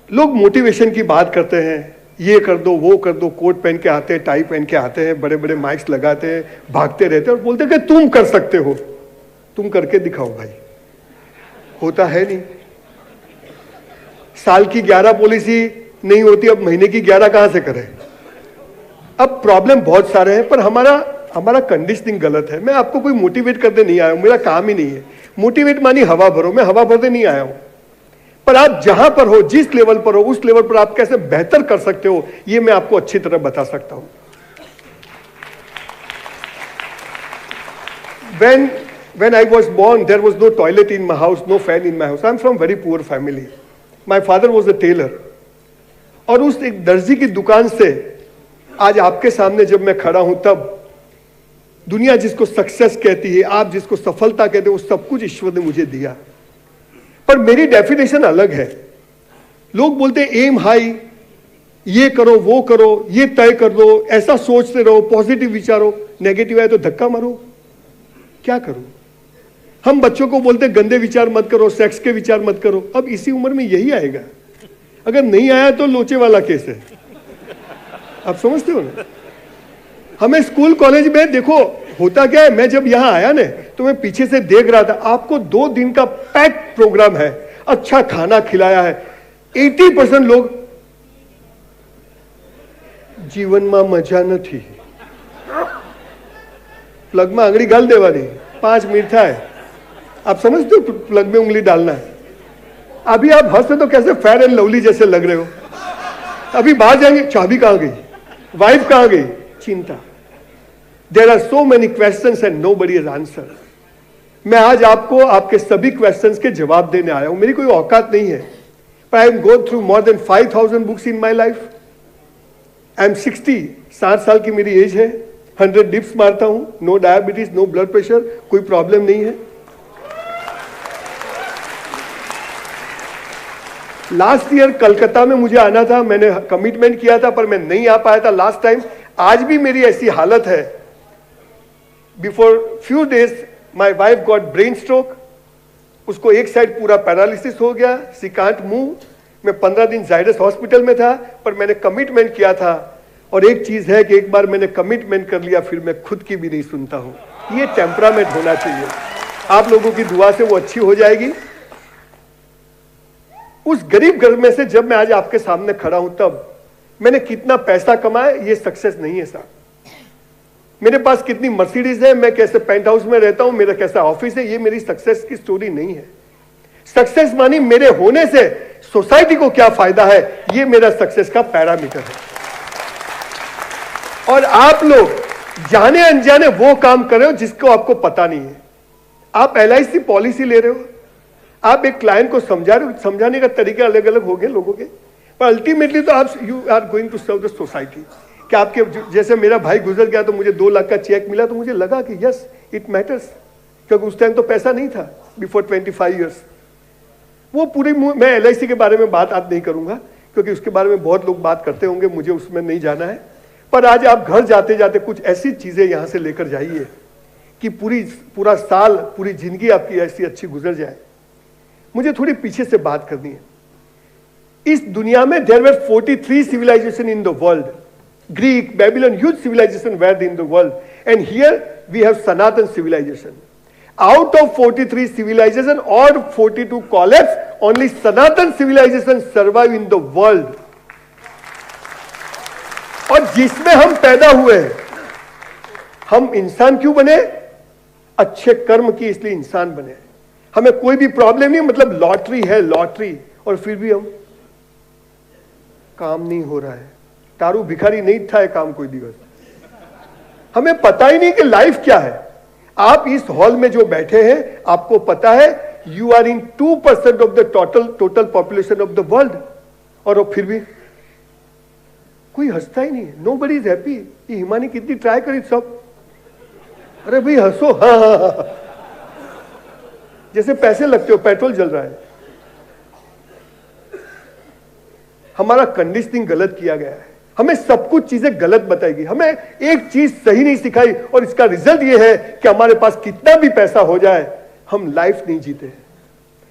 लोग मोटिवेशन की बात करते हैं, ये कर दो वो कर दो, कोट पहन के आते हैं, टाई पहन के आते हैं, बड़े बड़े माइक्स लगाते हैं, भागते रहते हैं और बोलते हैं कि तुम कर सकते हो। तुम करके दिखाओ भाई। होता है नहीं। साल की 11 पॉलिसी नहीं होती, अब महीने की 11 कहां से करें। अब प्रॉब्लम बहुत सारे हैं, पर हमारा कंडीशनिंग गलत है। मैं आपको कोई मोटिवेट करने नहीं आया हूं, मेरा काम ही नहीं है। मोटिवेट मानी हवा भरो, मैं हवा भरने नहीं आया हूं। पर आप जहां पर हो, जिस लेवल पर हो, उस लेवल पर आप कैसे बेहतर कर सकते हो, यह मैं आपको अच्छी तरह बता सकता हूं। When I was born, there was no toilet in my house, no fan in my house. I'm from very poor family. My father was a tailor. और उस एक दर्जी की दुकान से आज आपके सामने जब मैं खड़ा हूं, तब दुनिया जिसको सक्सेस कहती है, आप जिसको सफलता कहते हो, वो सब कुछ ईश्वर ने मुझे दिया। पर मेरी डेफिनेशन अलग है। लोग बोलते हैं एम हाई, ये करो वो करो, ये तय कर दो, ऐसा सोचते रहो, पॉजिटिव विचारो, नेगेटिव है तो धक्का मारो। क्या करूं? हम बच्चों को बोलते गंदे विचार मत करो, सेक्स के विचार मत करो। अब इसी उम्र में यही आएगा। अगर नहीं आया तो लोचे वाला केस है। आप समझते हो ना। हमें स्कूल कॉलेज में देखो होता क्या है। मैं जब यहां आया ना, तो मैं पीछे से देख रहा था, आपको 2 दिन का पैक्ड प्रोग्राम है, अच्छा खाना खिलाया है। 80% लोग जीवन में मजा नहीं, प्लग में आंगળી गाल देवानी, 5 मिनट है। आप समझते हो प्लग में उंगली डालना है। अभी आप हंसते तो कैसे फेयर एंड लवली जैसे लग रहे हो। अभी बाहर जाएंगे, चाबी कहां गई, वाइफ कहां गई, चिंता। There are so many questions and nobody has answer. मैं आज आपको आपके सभी क्वेश्चंस के जवाब देने आया हूं। मेरी कोई औकात नहीं है, पर I am go through more than 5000 books in my life. I am 60 साल की मेरी एज है। 100 डिप्स मारता हूं, no diabetes, no blood pressure, कोई प्रॉब्लम नहीं है। लास्ट ईयर कलकत्ता में मुझे आना था, मैंने कमिटमेंट किया था, पर मैं नहीं आ पाया था लास्ट टाइम। आज भी मेरी ऐसी हालत है। Before few days my wife got brain stroke. उसको एक साइड पूरा पैरालिसिस हो गया, शी कांट मूव। मैं 15 दिन जायडस हॉस्पिटल में था, पर मैंने कमिटमेंट किया था। और एक चीज है कि एक बार मैंने कमिटमेंट कर लिया, फिर मैं खुद की भी नहीं सुनता हूं। ये टेम्परामेंट होना चाहिए। आप लोगों की दुआ से वो अच्छी हो जाएगी। उस गरीब घर में से जब मैं आज आपके सामने खड़ा हूं, तब मैंने कितना पैसा कमाया, ये सक्सेस नहीं है साहब। मेरे पास कितनी मर्सिडीज है, मैं कैसे पेंट हाउस में रहता हूं, मेरा कैसा ऑफिस है, ये मेरी सक्सेस की स्टोरी नहीं है। सक्सेस मानी मेरे होने से सोसाइटी को क्या फायदा है, ये मेरा सक्सेस का पैरामीटर है। और आप लोग जाने अनजाने वो काम कर रहे हो जिसको आपको पता नहीं है। आप LIC पॉलिसी ले रहे हो, आप एक क्लाइंट को समझा रहे हो, समझाने का तरीका अलग अलग हो गए लोगों के, पर अल्टीमेटली तो आप you are going to serve the society. कि आपके जैसे मेरा भाई गुजर गया तो मुझे 2 लाख का चेक मिला, तो मुझे लगा कि यस इट मैटर्स, क्योंकि उस टाइम तो पैसा नहीं था, बिफोर 25 ईयर्स। वो पूरी, मैं LIC के बारे में बात आज नहीं करूंगा, क्योंकि उसके बारे में बहुत लोग बात करते होंगे, मुझे उसमें नहीं जाना है। पर आज आप घर जाते जाते कुछ ऐसी चीजें यहां से लेकर जाइए कि पूरा साल, पूरी जिंदगी आपकी ऐसी अच्छी गुजर जाए। मुझे थोड़ी पीछे से बात करनी है। इस दुनिया में there were 43 civilization in the world. Greek, Babylon, huge civilization were in the world, and here we have Sanatan civilization. Out of 43 civilization, all 42 collapse, only Sanatan civilization survive in the world. और जिसमें हम पैदा हुए हैं, हम इंसान क्यों बने? अच्छे कर्म की, इसलिए इंसान बने। हमें कोई भी प्रॉब्लम नहीं, मतलब लॉटरी है लॉटरी, और फिर भी हम काम नहीं हो रहा है। तारू भिखारी नहीं था काम कोई दिवस। हमें पता ही नहीं कि लाइफ क्या है। आप इस हॉल में जो बैठे हैं, आपको पता है you are in 2% of the total population of the world, और फिर भी कोई हंसता ही नहीं है। Nobody is happy. ये हिमानी कितनी ट्राई करी सब, अरे भाई हंसो, हाँ हाँ हाँ, जैसे पैसे लगते हो, पेट्रोल जल रहा है। हमारा कंडीशनिंग गलत किया गया है। हमें सब कुछ चीजें गलत बताएगी, हमें एक चीज सही नहीं सिखाई, और इसका रिजल्ट ये है कि हमारे पास कितना भी पैसा हो जाए, हम लाइफ नहीं जीते।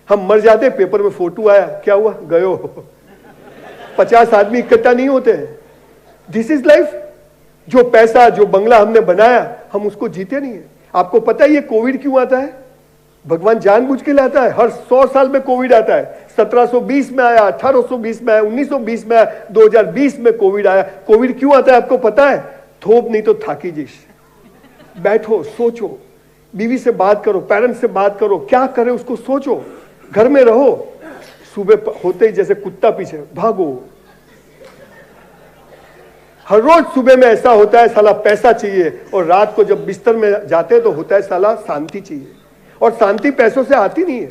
हम मर जाते, पेपर में फोटो आया, क्या हुआ, गयो। 50 आदमी इकट्ठा नहीं होते हैं। This is life. जो पैसा, जो बंगला हमने बनाया, हम उसको जीते नहीं है। आपको पता है ये कोविड क्यों आता है? भगवान जानबूझ के लाता है। हर 100 साल में कोविड आता है। 1720 में आया, 1820 में आया, 1920 में आया, 2020 में कोविड आया। कोविड क्यों आता है आपको पता है? थोप नहीं तो थाकी जिस। बैठो, सोचो, बीवी से बात करो, पेरेंट्स से बात करो, क्या करे उसको सोचो। घर में रहो, सुबह होते ही जैसे कुत्ता पीछे भागो। हर रोज सुबह में ऐसा होता है, साला पैसा चाहिए, और रात को जब बिस्तर में जाते हैं तो होता है साला शांति चाहिए। और शांति पैसों से आती नहीं है।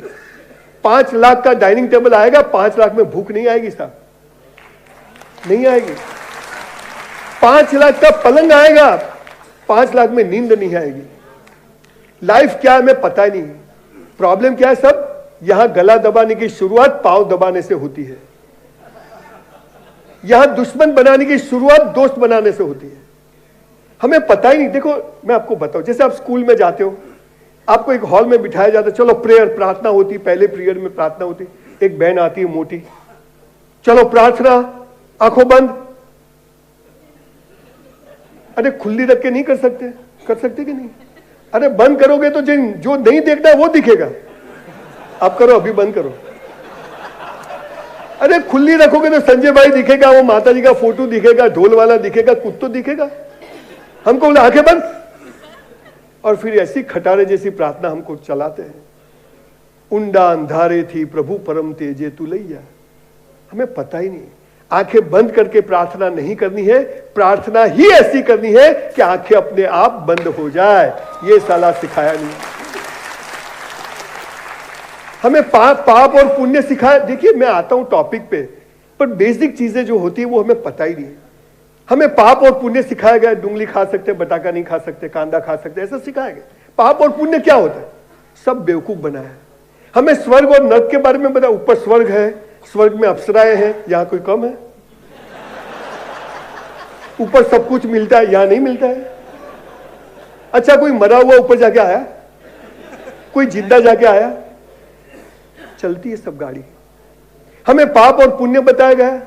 5 लाख का डाइनिंग टेबल आएगा, 5 लाख में भूख नहीं आएगी साहब, नहीं आएगी। 5 लाख का पलंग आएगा, 5 लाख में नींद नहीं आएगी। लाइफ क्या है हमें पता ही नहीं। प्रॉब्लम क्या है सब? यहां गला दबाने की शुरुआत पांव दबाने से होती है। यहां दुश्मन बनाने की शुरुआत दोस्त बनाने से होती है। हमें पता ही नहीं। देखो मैं आपको बताऊं, जैसे आप स्कूल में जाते हो, आपको एक हॉल में बिठाया जाता है, चलो प्रेयर, प्रार्थना होती, पहले पीरियड में प्रार्थना होती, एक बहन आती है मोटी, चलो प्रार्थना, आंखों बंद। अरे खुली रख के नहीं कर सकते? कर सकते कि नहीं? अरे बंद करोगे तो जो नहीं देखना है वो दिखेगा। आप करो, अभी बंद करो। अरे खुली रखोगे तो संजय भाई दिखेगा, वो माता जी का फोटो दिखेगा, ढोल वाला दिखेगा, कुत्तो दिखेगा। हमको बोले आंखें बंद, और फिर ऐसी खटारे जैसी प्रार्थना हमको चलाते हैं। उंडा अंधारे थी प्रभु परम तेजे तुलैया। हमें पता ही नहीं। आंखें बंद करके प्रार्थना नहीं करनी है, प्रार्थना ही ऐसी करनी है कि आंखें अपने आप बंद हो जाए। ये साला सिखाया नहीं। हमें पाप और पुण्य सिखाया। देखिए मैं आता हूं टॉपिक पे, पर बेसिक चीजें जो होती है वो हमें पता ही नहीं है। हमें पाप और पुण्य सिखाया गया, डुंगली खा सकते, बटाका नहीं खा सकते, कांदा खा सकते, ऐसा सिखाया गया। पाप और पुण्य क्या होता है? सब बेवकूफ बनाया है। हमें स्वर्ग और नरक के बारे में बता। ऊपर स्वर्ग है, स्वर्ग में अप्सराएं हैं, यहां कोई कम है? ऊपर सब कुछ मिलता है, यहां नहीं मिलता है। अच्छा कोई मरा हुआ ऊपर जाके आया? कोई जिंदा जाके आया? चलती है सब गाड़ी। हमें पाप और पुण्य बताया गया है।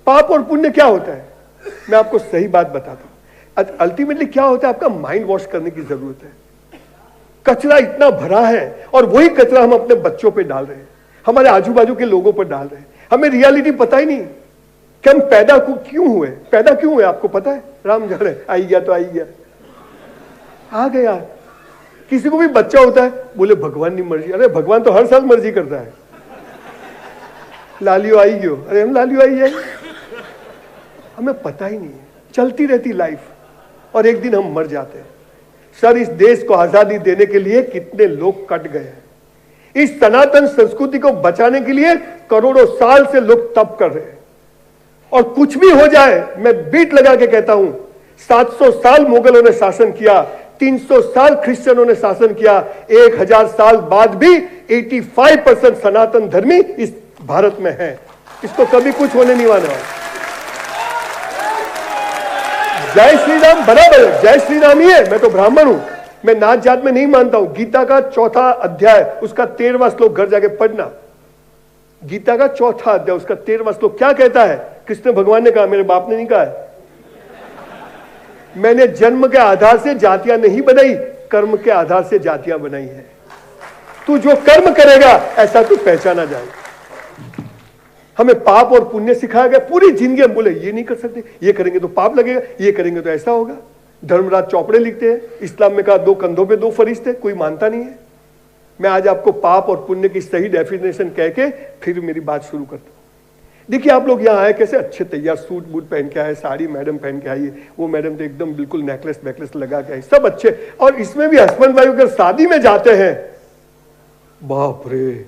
पाप और पुण्य क्या होता है? मैं आपको सही बात बताता हूं। अल्टीमेटली क्या होता है? आपका माइंड वॉश करने की जरूरत है। कचरा इतना भरा है, और वही कचरा हम अपने बच्चों पे डाल रहे हैं, हमारे आजू बाजू के लोगों पर डाल रहे हैं। हमें रियलिटी पता ही नहीं कि हम पैदा क्यों हुए। पैदा क्यों हुए आपको पता है? राम जाने, आई गया तो आई गया, आ गया। किसी को भी बच्चा होता है, बोले भगवान की मर्जी। अरे भगवान तो हर साल मर्जी करता है। लालियो आई गयो, अरे हम लालियो आई है। हमें पता ही नहीं है। चलती रहती लाइफ, और एक दिन हम मर जाते हैं। सर इस देश को आजादी देने के लिए कितने लोग कट गए हैं। इस सनातन संस्कृति को बचाने के लिए करोड़ों साल से लोग तप कर रहे हैं। और कुछ भी हो जाए, मैं बीट लगा के कहता हूं, 700 साल मुगलों ने शासन किया, 300 साल क्रिश्चियनों ने शासन किया, 1000 साल बाद भी 85% सनातन धर्मी इस भारत में है। इसको कभी कुछ होने नहीं वाला। जय श्री राम बराबर, जय श्री राम ही है। मैं तो ब्राह्मण हूं, मैं नाच जात में नहीं मानता हूं। गीता का 4था अध्याय, उसका 13वां श्लोक घर जाके पढ़ना। गीता का 4था अध्याय, उसका 13वां श्लोक क्या कहता है? कृष्ण भगवान ने कहा, मेरे बाप ने नहीं कहा है। मैंने जन्म के आधार से जातियां नहीं बनाई, कर्म के आधार से जातियां बनाई है। तू जो कर्म करेगा ऐसा तू पहचाना जाएगा। हमें पाप और पुण्य सिखाया गया। पूरी जिंदगी हम बोले ये नहीं कर सकते, ये करेंगे तो पाप लगेगा, ये करेंगे तो ऐसा होगा। धर्मराज चौपड़े लिखते हैं, इस्लाम में कहा 2 कंधों पे 2 फरिश्ते, कोई मानता नहीं है। मैं आज आपको पाप और पुण्य की सही डेफिनेशन कह के फिर मेरी बात शुरू करता हूं। देखिए आप लोग यहाँ आए कैसे अच्छे तैयार, सूट बूट पहन के आए, साड़ी मैडम पहन के आई है, वो मैडम तो एकदम बिल्कुल नेकलेस वेकलेस लगा के आई, सब अच्छे। और इसमें भी हस्बैंड वाइफ अगर शादी में जाते हैं, बाप रे,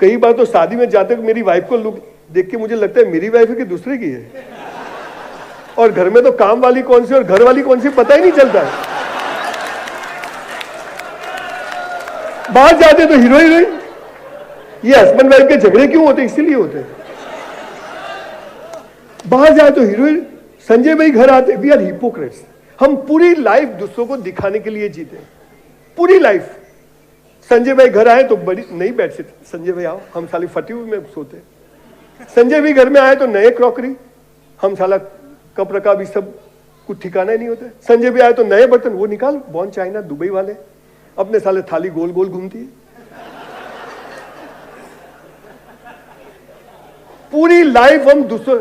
कई बार तो शादी में जाते मेरी वाइफ को लुक देख के मुझे लगता है मेरी वाइफ है कि दूसरे की है। और घर में तो काम वाली कौन सी और घर वाली कौन सी पता ही नहीं चलता है। बाहर जाते तो हीरो हीरोइन। ये हस्बैंड वाइफ के झगड़े क्यों होते? इसीलिए होते हैं। बाहर जाए तो हीरोइन, संजय भाई घर आते, वी आर हिपोक्रेट्स। हम पूरी लाइफ दूसरों को दिखाने के लिए जीते, पूरी लाइफ। संजय भाई घर आए तो बड़ी नई बेडशीट, संजय भाई आओ, हम साली फटी हुई में सोते। संजय भी घर में आए तो नए क्रॉकरी, हम साला कप रखा भी सब कुछ ठिकाना ही नहीं होता है। संजय भी आए तो नए बर्तन, वो निकाल बॉन चाइना दुबई वाले, अपने साले थाली गोल गोल घूमती है। पूरी लाइफ हम दूसरे,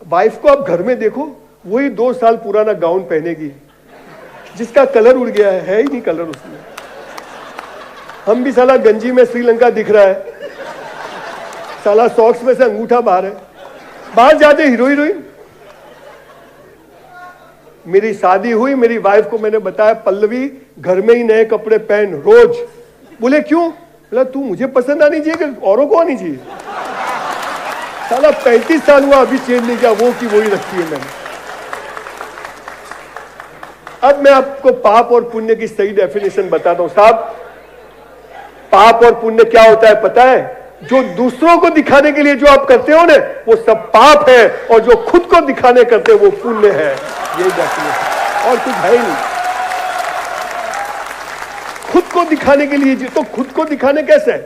वाइफ को आप घर में देखो, वही 2 साल पुराना गाउन पहनेगी जिसका कलर उड़ गया है ही नहीं कलर उसमें। हम भी साला गंजी में श्रीलंका दिख रहा है, साला सॉक्स में से अंगूठा बाहर है, बाहर जाते हीरो हीरोइन। मेरी शादी हुई, मेरी वाइफ को मैंने बताया पल्लवी घर में ही नए कपड़े पहन रोज। बोले क्यों? बोला तू मुझे पसंद आनी चाहिए कि औरों को आनी चाहिए। साला 35 साल हुआ अभी चेंज नहीं किया, वो की वही रखी है मैंने। अब मैं आपको पाप और पुण्य की सही डेफिनेशन बताता हूं साहब। पाप और पुण्य क्या होता है पता है? जो दूसरों को दिखाने के लिए जो आप करते हो ना, वो सब पाप है, और जो खुद को दिखाने करते हो वो पुण्य है। यही डेफिनेशन, और कुछ है ही नहीं। खुद को दिखाने के लिए, तो खुद को दिखाने कैसे है?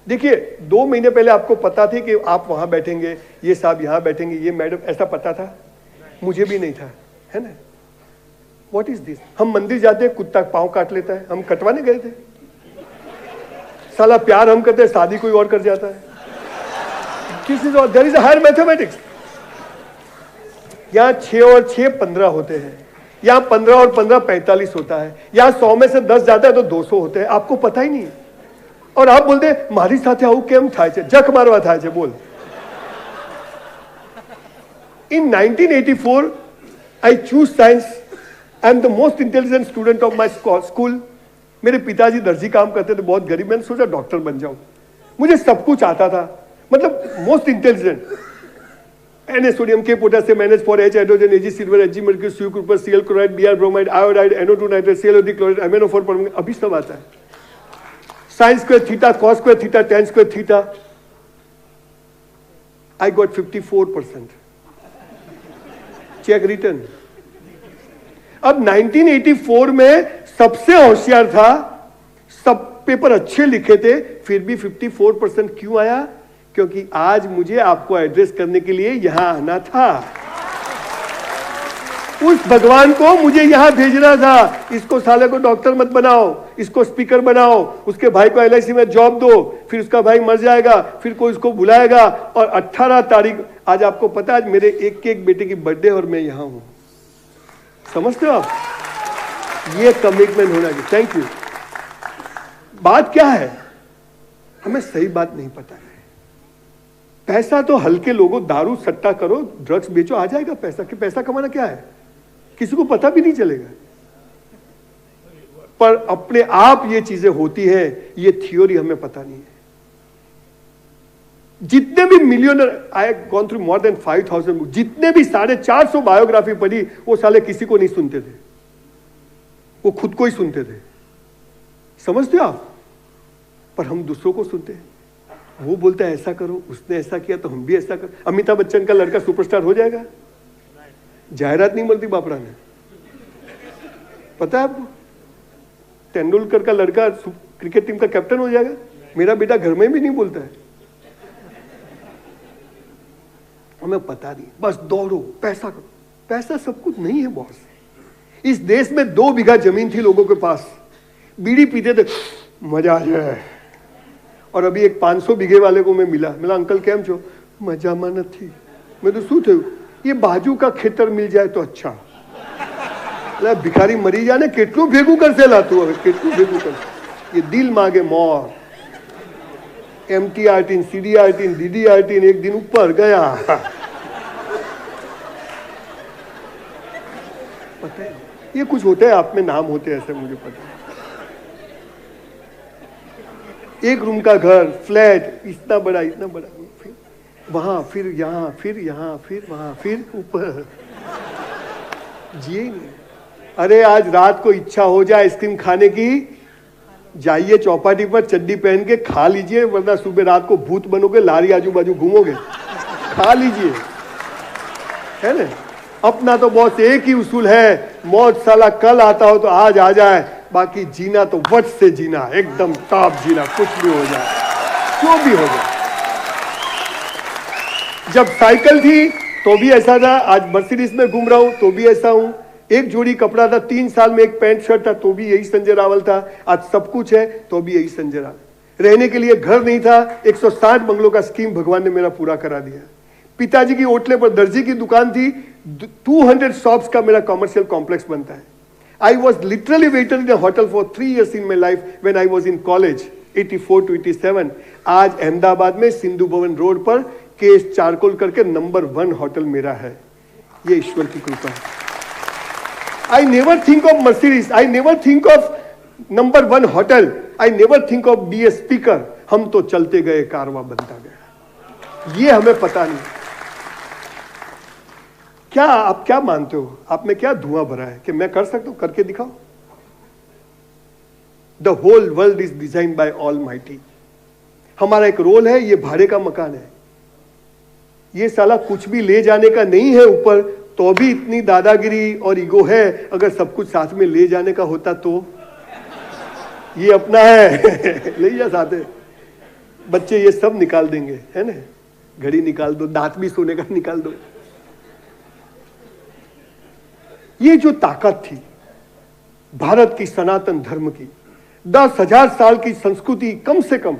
देखिए 2 महीने पहले आपको पता थी कि आप वहां बैठेंगे, ये साहब यहां बैठेंगे, ये मैडम, ऐसा पता था? मुझे भी नहीं था, है ना? What is this? हम मंदिर जाते हैं, कुत्ता पांव काट लेता है, हम कटवाने गए थे। साला प्यार हम करते हैं, शादी कोई और कर जाता है। There is a higher mathematics. यहां 6 और 6 15 होते हैं, यहां 15 और 15 45 होता है, यहां 100 में से 10 जाता है तो 200 होते हैं, आपको पता ही नहीं है। और आप बोलते मारी साथे आવું કેમ થાય છે, જખ મારવા થાય છે, बोल। In 1984 I choose science. I am the most intelligent student of my school. मेरे पिताजी दर्जी काम करते थे, बहुत गरीब, मैंने सोचा डॉक्टर बन जाऊं। मुझे सब कुछ आता था, मतलब most intelligent. Na sodium, K potassium, NH four H hydrogen, Ag silver, Hg mercury, Cu copper, Cl chloride, Br bromide, iodide, NO2 nitrate, ClO3 chloride, MnO four permanganate, अभी सब आता है। Sine square theta, cos square theta, tan square theta. I got 54%। Check return. अब 1984 में सबसे होशियार था, सब पेपर अच्छे लिखे थे, फिर भी 54% क्यों आया? क्योंकि आज मुझे आपको एड्रेस करने के लिए यहां आना था। उस भगवान को मुझे यहां भेजना था। इसको साले को डॉक्टर मत बनाओ, इसको स्पीकर बनाओ, उसके भाई को LIC में जॉब दो, फिर उसका भाई मर जाएगा, फिर कोई उसको बुलाएगा। और 18 तारीख, आज आपको पता है मेरे एक बेटे की बर्थडे और मैं यहां हूं। समझते हो आप? ये कमिटमेंट होना चाहिए। Thank you. बात क्या है? हमें सही बात नहीं पता है। पैसा तो हल्के लोगों, दारू सट्टा करो, ड्रग्स बेचो, आ जाएगा पैसा। कि पैसा कमाना क्या है, किसी को पता भी नहीं चलेगा। पर अपने आप ये चीजें होती है, ये थ्योरी हमें पता नहीं है। जितने भी millionaire, I gone through more than 5000 book, जितने भी 450 बायोग्राफी पढ़ी, वो साले किसी को नहीं सुनते थे, वो खुद को ही सुनते थे। समझते हो आप? पर हम दूसरों को सुनते हैं। वो बोलता है ऐसा करो, उसने ऐसा किया तो हम भी ऐसा कर। अमिताभ बच्चन का लड़का सुपरस्टार हो जाएगा? जायरात नहीं मिलती बापड़ा ने, पता है आपको? तेंदुलकर का लड़का क्रिकेट टीम का कैप्टन हो जाएगा। मेरा बेटा घर में भी नहीं बोलता है। हमें पता नहीं, बस दौड़ो, पैसा करो। पैसा सब कुछ नहीं है बॉस। इस देश में 2 बीघा जमीन थी लोगों के पास, बीड़ी पीते थे, मजा आ जाए। और अभी एक 500 बीघे वाले को मैं मिला अंकल केम छो? मजाમાં નથી। मैं तो શું થયું? ये बाजू का खेतर मिल जाए तो अच्छा। भिखारी मरी जाने કેટલું ભેગું કરશે લાતું હવે, કેટલું ભેગું કરશે? ये दिल मांगे मौत। MT18, CD18, DD18 एक दिन ऊपर गया। पता है ये कुछ होता है, आप में नाम होते हैं ऐसे, मुझे पता है। एक रूम का घर, फ्लैट, इतना बड़ा, फिर वहां, फिर यहां, फिर यहां, फिर वहां, फिर ऊपर। जिए नहीं। अरे आज रात को इच्छा हो जाए आइसक्रीम खाने की, जाइए चौपाटी पर, चड्डी पहन के खा लीजिए, वरना सुबह रात को भूत बनोगे, लारी आजू बाजू घूमोगे। खा लीजिए, है ना? अपना तो बॉस एक ही उसूल है, मौत साला कल आता हो तो आज आ जाए, बाकी जीना तो वट से जीना, एकदम टॉप जीना, कुछ भी हो जाए, जो भी हो जाए। जब साइकिल थी तो भी ऐसा था, आज मर्सिडीज में घूम रहा हूं तो भी ऐसा हूं। एक जोड़ी कपड़ा था, 3 साल में एक पैंट शर्ट था तो भी यही संजय रावल था। आज सब कुछ है तो भी यही संजय रावल। रहने के लिए घर नहीं था, 160 बंगलों का स्कीम भगवान ने मेरा पूरा करा दिया। पिताजी की ओटले पर दर्जी की दुकान थी, 200 शॉप्स का मेरा कॉमर्शियल कॉम्प्लेक्स बनता है। I was literally waited in a hotel for 3 years in my life when I was in college, 84 to 87। आज अहमदाबाद में सिंधु भवन रोड पर केस चारकोल करके नंबर 1 होटल मेरा है। ये ईश्वर की कृपा है। I never think of Mercedes, I never think of number 1 hotel, I never think of be a speaker। हम तो चलते गए, कारवां बनता गया। ये हमें पता नहीं। क्या आप क्या मानते हो, आप में क्या धुआं भरा है कि मैं कर सकता हूं? करके दिखाओ। The whole world is design by almighty. हमारा एक रोल है, ये भाड़े का मकान है। ये साला कुछ भी ले जाने का नहीं है ऊपर, तो भी इतनी दादागिरी और ईगो है। अगर सब कुछ साथ में ले जाने का होता तो ये अपना है ले जा साथ है। बच्चे ये सब निकाल देंगे, है ना? घड़ी निकाल दो, दांत भी सोने का निकाल दो। ये जो ताकत थी भारत की सनातन धर्म की, 10,000 साल की संस्कृति, कम से कम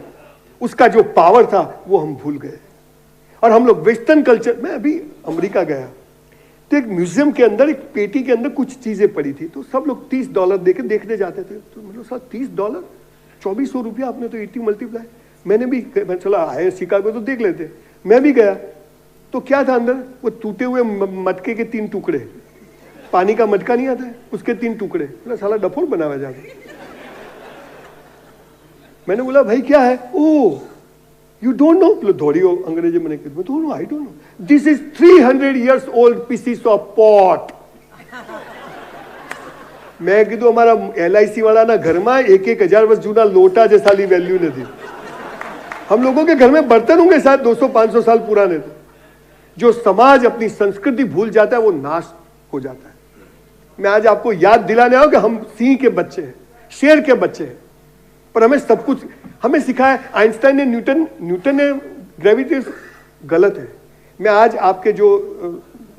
उसका जो पावर था वो हम भूल गए। और हम लोग वेस्टर्न कल्चर में, अभी अमेरिका गया तो एक म्यूजियम के अंदर, एक पेटी के अंदर कुछ चीजें पड़ी थी, तो सब लोग $30 देके देखने जाते थे। तो मतलब सर $30, 2400 रुपया, आपने तो 80 मल्टीप्लाई। मैं चला आए शिकागो तो देख लेते। मैं भी गया तो क्या था अंदर, वो टूटे हुए मटके के 3 टुकड़े, पानी का मटका नहीं आता है उसके 3 टुकड़े। बोला साला डफोल बना हुआ जाके। मैंने बोला भाई क्या है? Oh you don't know? बोलो थोड़ी अंग्रेजी में नहीं, I don't know, this is 300 years old pieces of pot. मैं कीधु हमारा LIC वाला ना घर में 1,000 वर्ष जूना लोटा जैसा वैल्यू नहीं। हम लोगों के घर में बर्तन होंगे शायद 200-500 साल पुराने। थे जो समाज अपनी संस्कृति भूल जाता है वो नाश हो जाता है। मैं आज आपको याद दिलाने आऊं कि हम सिंह के बच्चे हैं, शेर के बच्चे हैं, पर हमें सब कुछ हमें सिखाया आइंस्टाइन ने, न्यूटन ने ग्रेविटी। गलत है। मैं आज आपके जो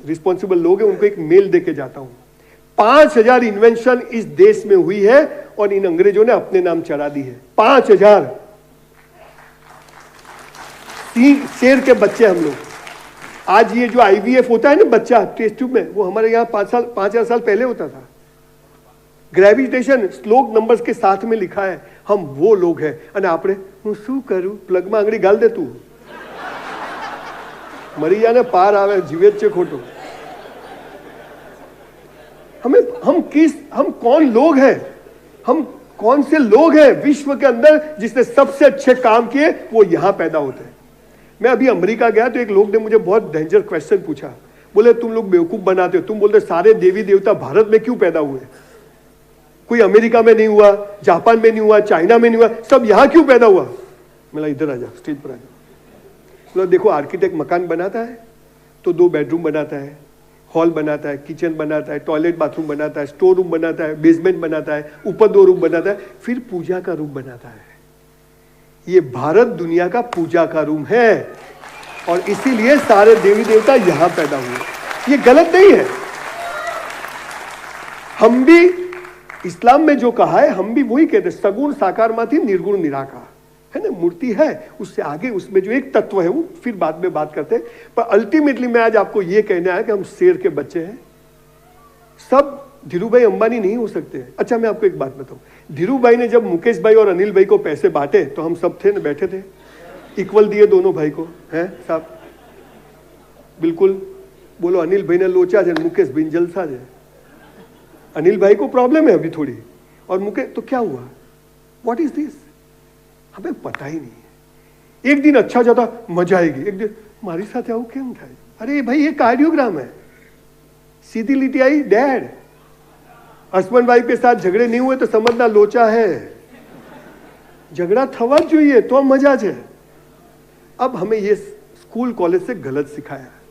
रिस्पॉन्सिबल लोग हैं उनको एक मेल देके जाता हूं। 5000 इन्वेंशन इस देश में हुई है और इन अंग्रेजों ने अपने नाम चढ़ा दी है। 5000 सिंह शेर के बच्चे हम लोग। आज ये जो IVF होता है ना बच्चा टेस्ट ट्यूब में, वो हमारे यहाँ 5,000 साल पहले होता था। ग्रेविटेशन श्लोक नंबर्स के साथ में लिखा है। हम वो लोग हैं। અને આપણે હું શું કરું, પ્લગમાં આંગળી ગાલ દે તું, મરી જાને પાર આવે, જીવે જ છે ખોટું। हम कौन लोग हैं? हम कौन से लोग हैं विश्व के अंदर जिसने सबसे अच्छे काम किए वो यहां पैदा होते हैं। मैं अभी अमेरिका गया तो एक लोग ने मुझे बहुत डेंजर क्वेश्चन पूछा। बोले तुम लोग बेवकूफ बनाते हो, तुम बोलते सारे देवी देवता भारत में क्यों पैदा हुए? कोई अमेरिका में नहीं हुआ, जापान में नहीं हुआ, चाइना में नहीं हुआ, सब यहां क्यों पैदा हुआ? मैं इधर आ जा, स्टेज पर आ जा। बोला देखो आर्किटेक्ट मकान बनाता है तो 2 बेडरूम बनाता है, हॉल बनाता है, किचन बनाता है, टॉयलेट बाथरूम बनाता है, स्टोर रूम बनाता है, बेसमेंट बनाता है, ऊपर 2 रूम बनाता है, फिर पूजा का रूम बनाता है। ये भारत दुनिया का पूजा का रूम है और इसीलिए सारे देवी देवता यहां पैदा हुए। ये गलत नहीं है। हम भी इस्लाम में जो कहा है हम भी वही कहते हैं, सगुण साकार माथी निर्गुण निराकार, है ना? मूर्ति है, उससे आगे उसमें जो एक तत्व है वो फिर बाद में बात करते हैं। पर अल्टीमेटली मैं आज आपको ये कहने आया कि हम शेर के बच्चे हैं। सब धीरूभाई अंबानी नहीं हो सकते। अच्छा मैं आपको एक बात बताऊं, धीरूभाई ने जब मुकेश भाई और अनिल भाई को पैसे बांटे तो हम सब थे ना, बैठे थे, इक्वल दिए दोनों भाई को, हैं साहब? बिल्कुल। बोलो अनिल भाई ने लोचा है, मुकेश भाई जलसा है। अनिल भाई को प्रॉब्लम है अभी थोड़ी, और मुकेश तो क्या हुआ? What is this? हमें पता ही नहीं है। एक दिन अच्छा जाता मजा आएगी, एक दिन हमारे साथ आओ क्या था? अरे भाई ये कार्डियोग्राम है, सीधी लिटी आई डैड। हस्बैंड वाइफ के साथ झगड़े नहीं हुए तो समझना लोचा है। झगड़ा थवा જોઈએ तो मजा है। अब हमें ये स्कूल कॉलेज से गलत सिखाया है,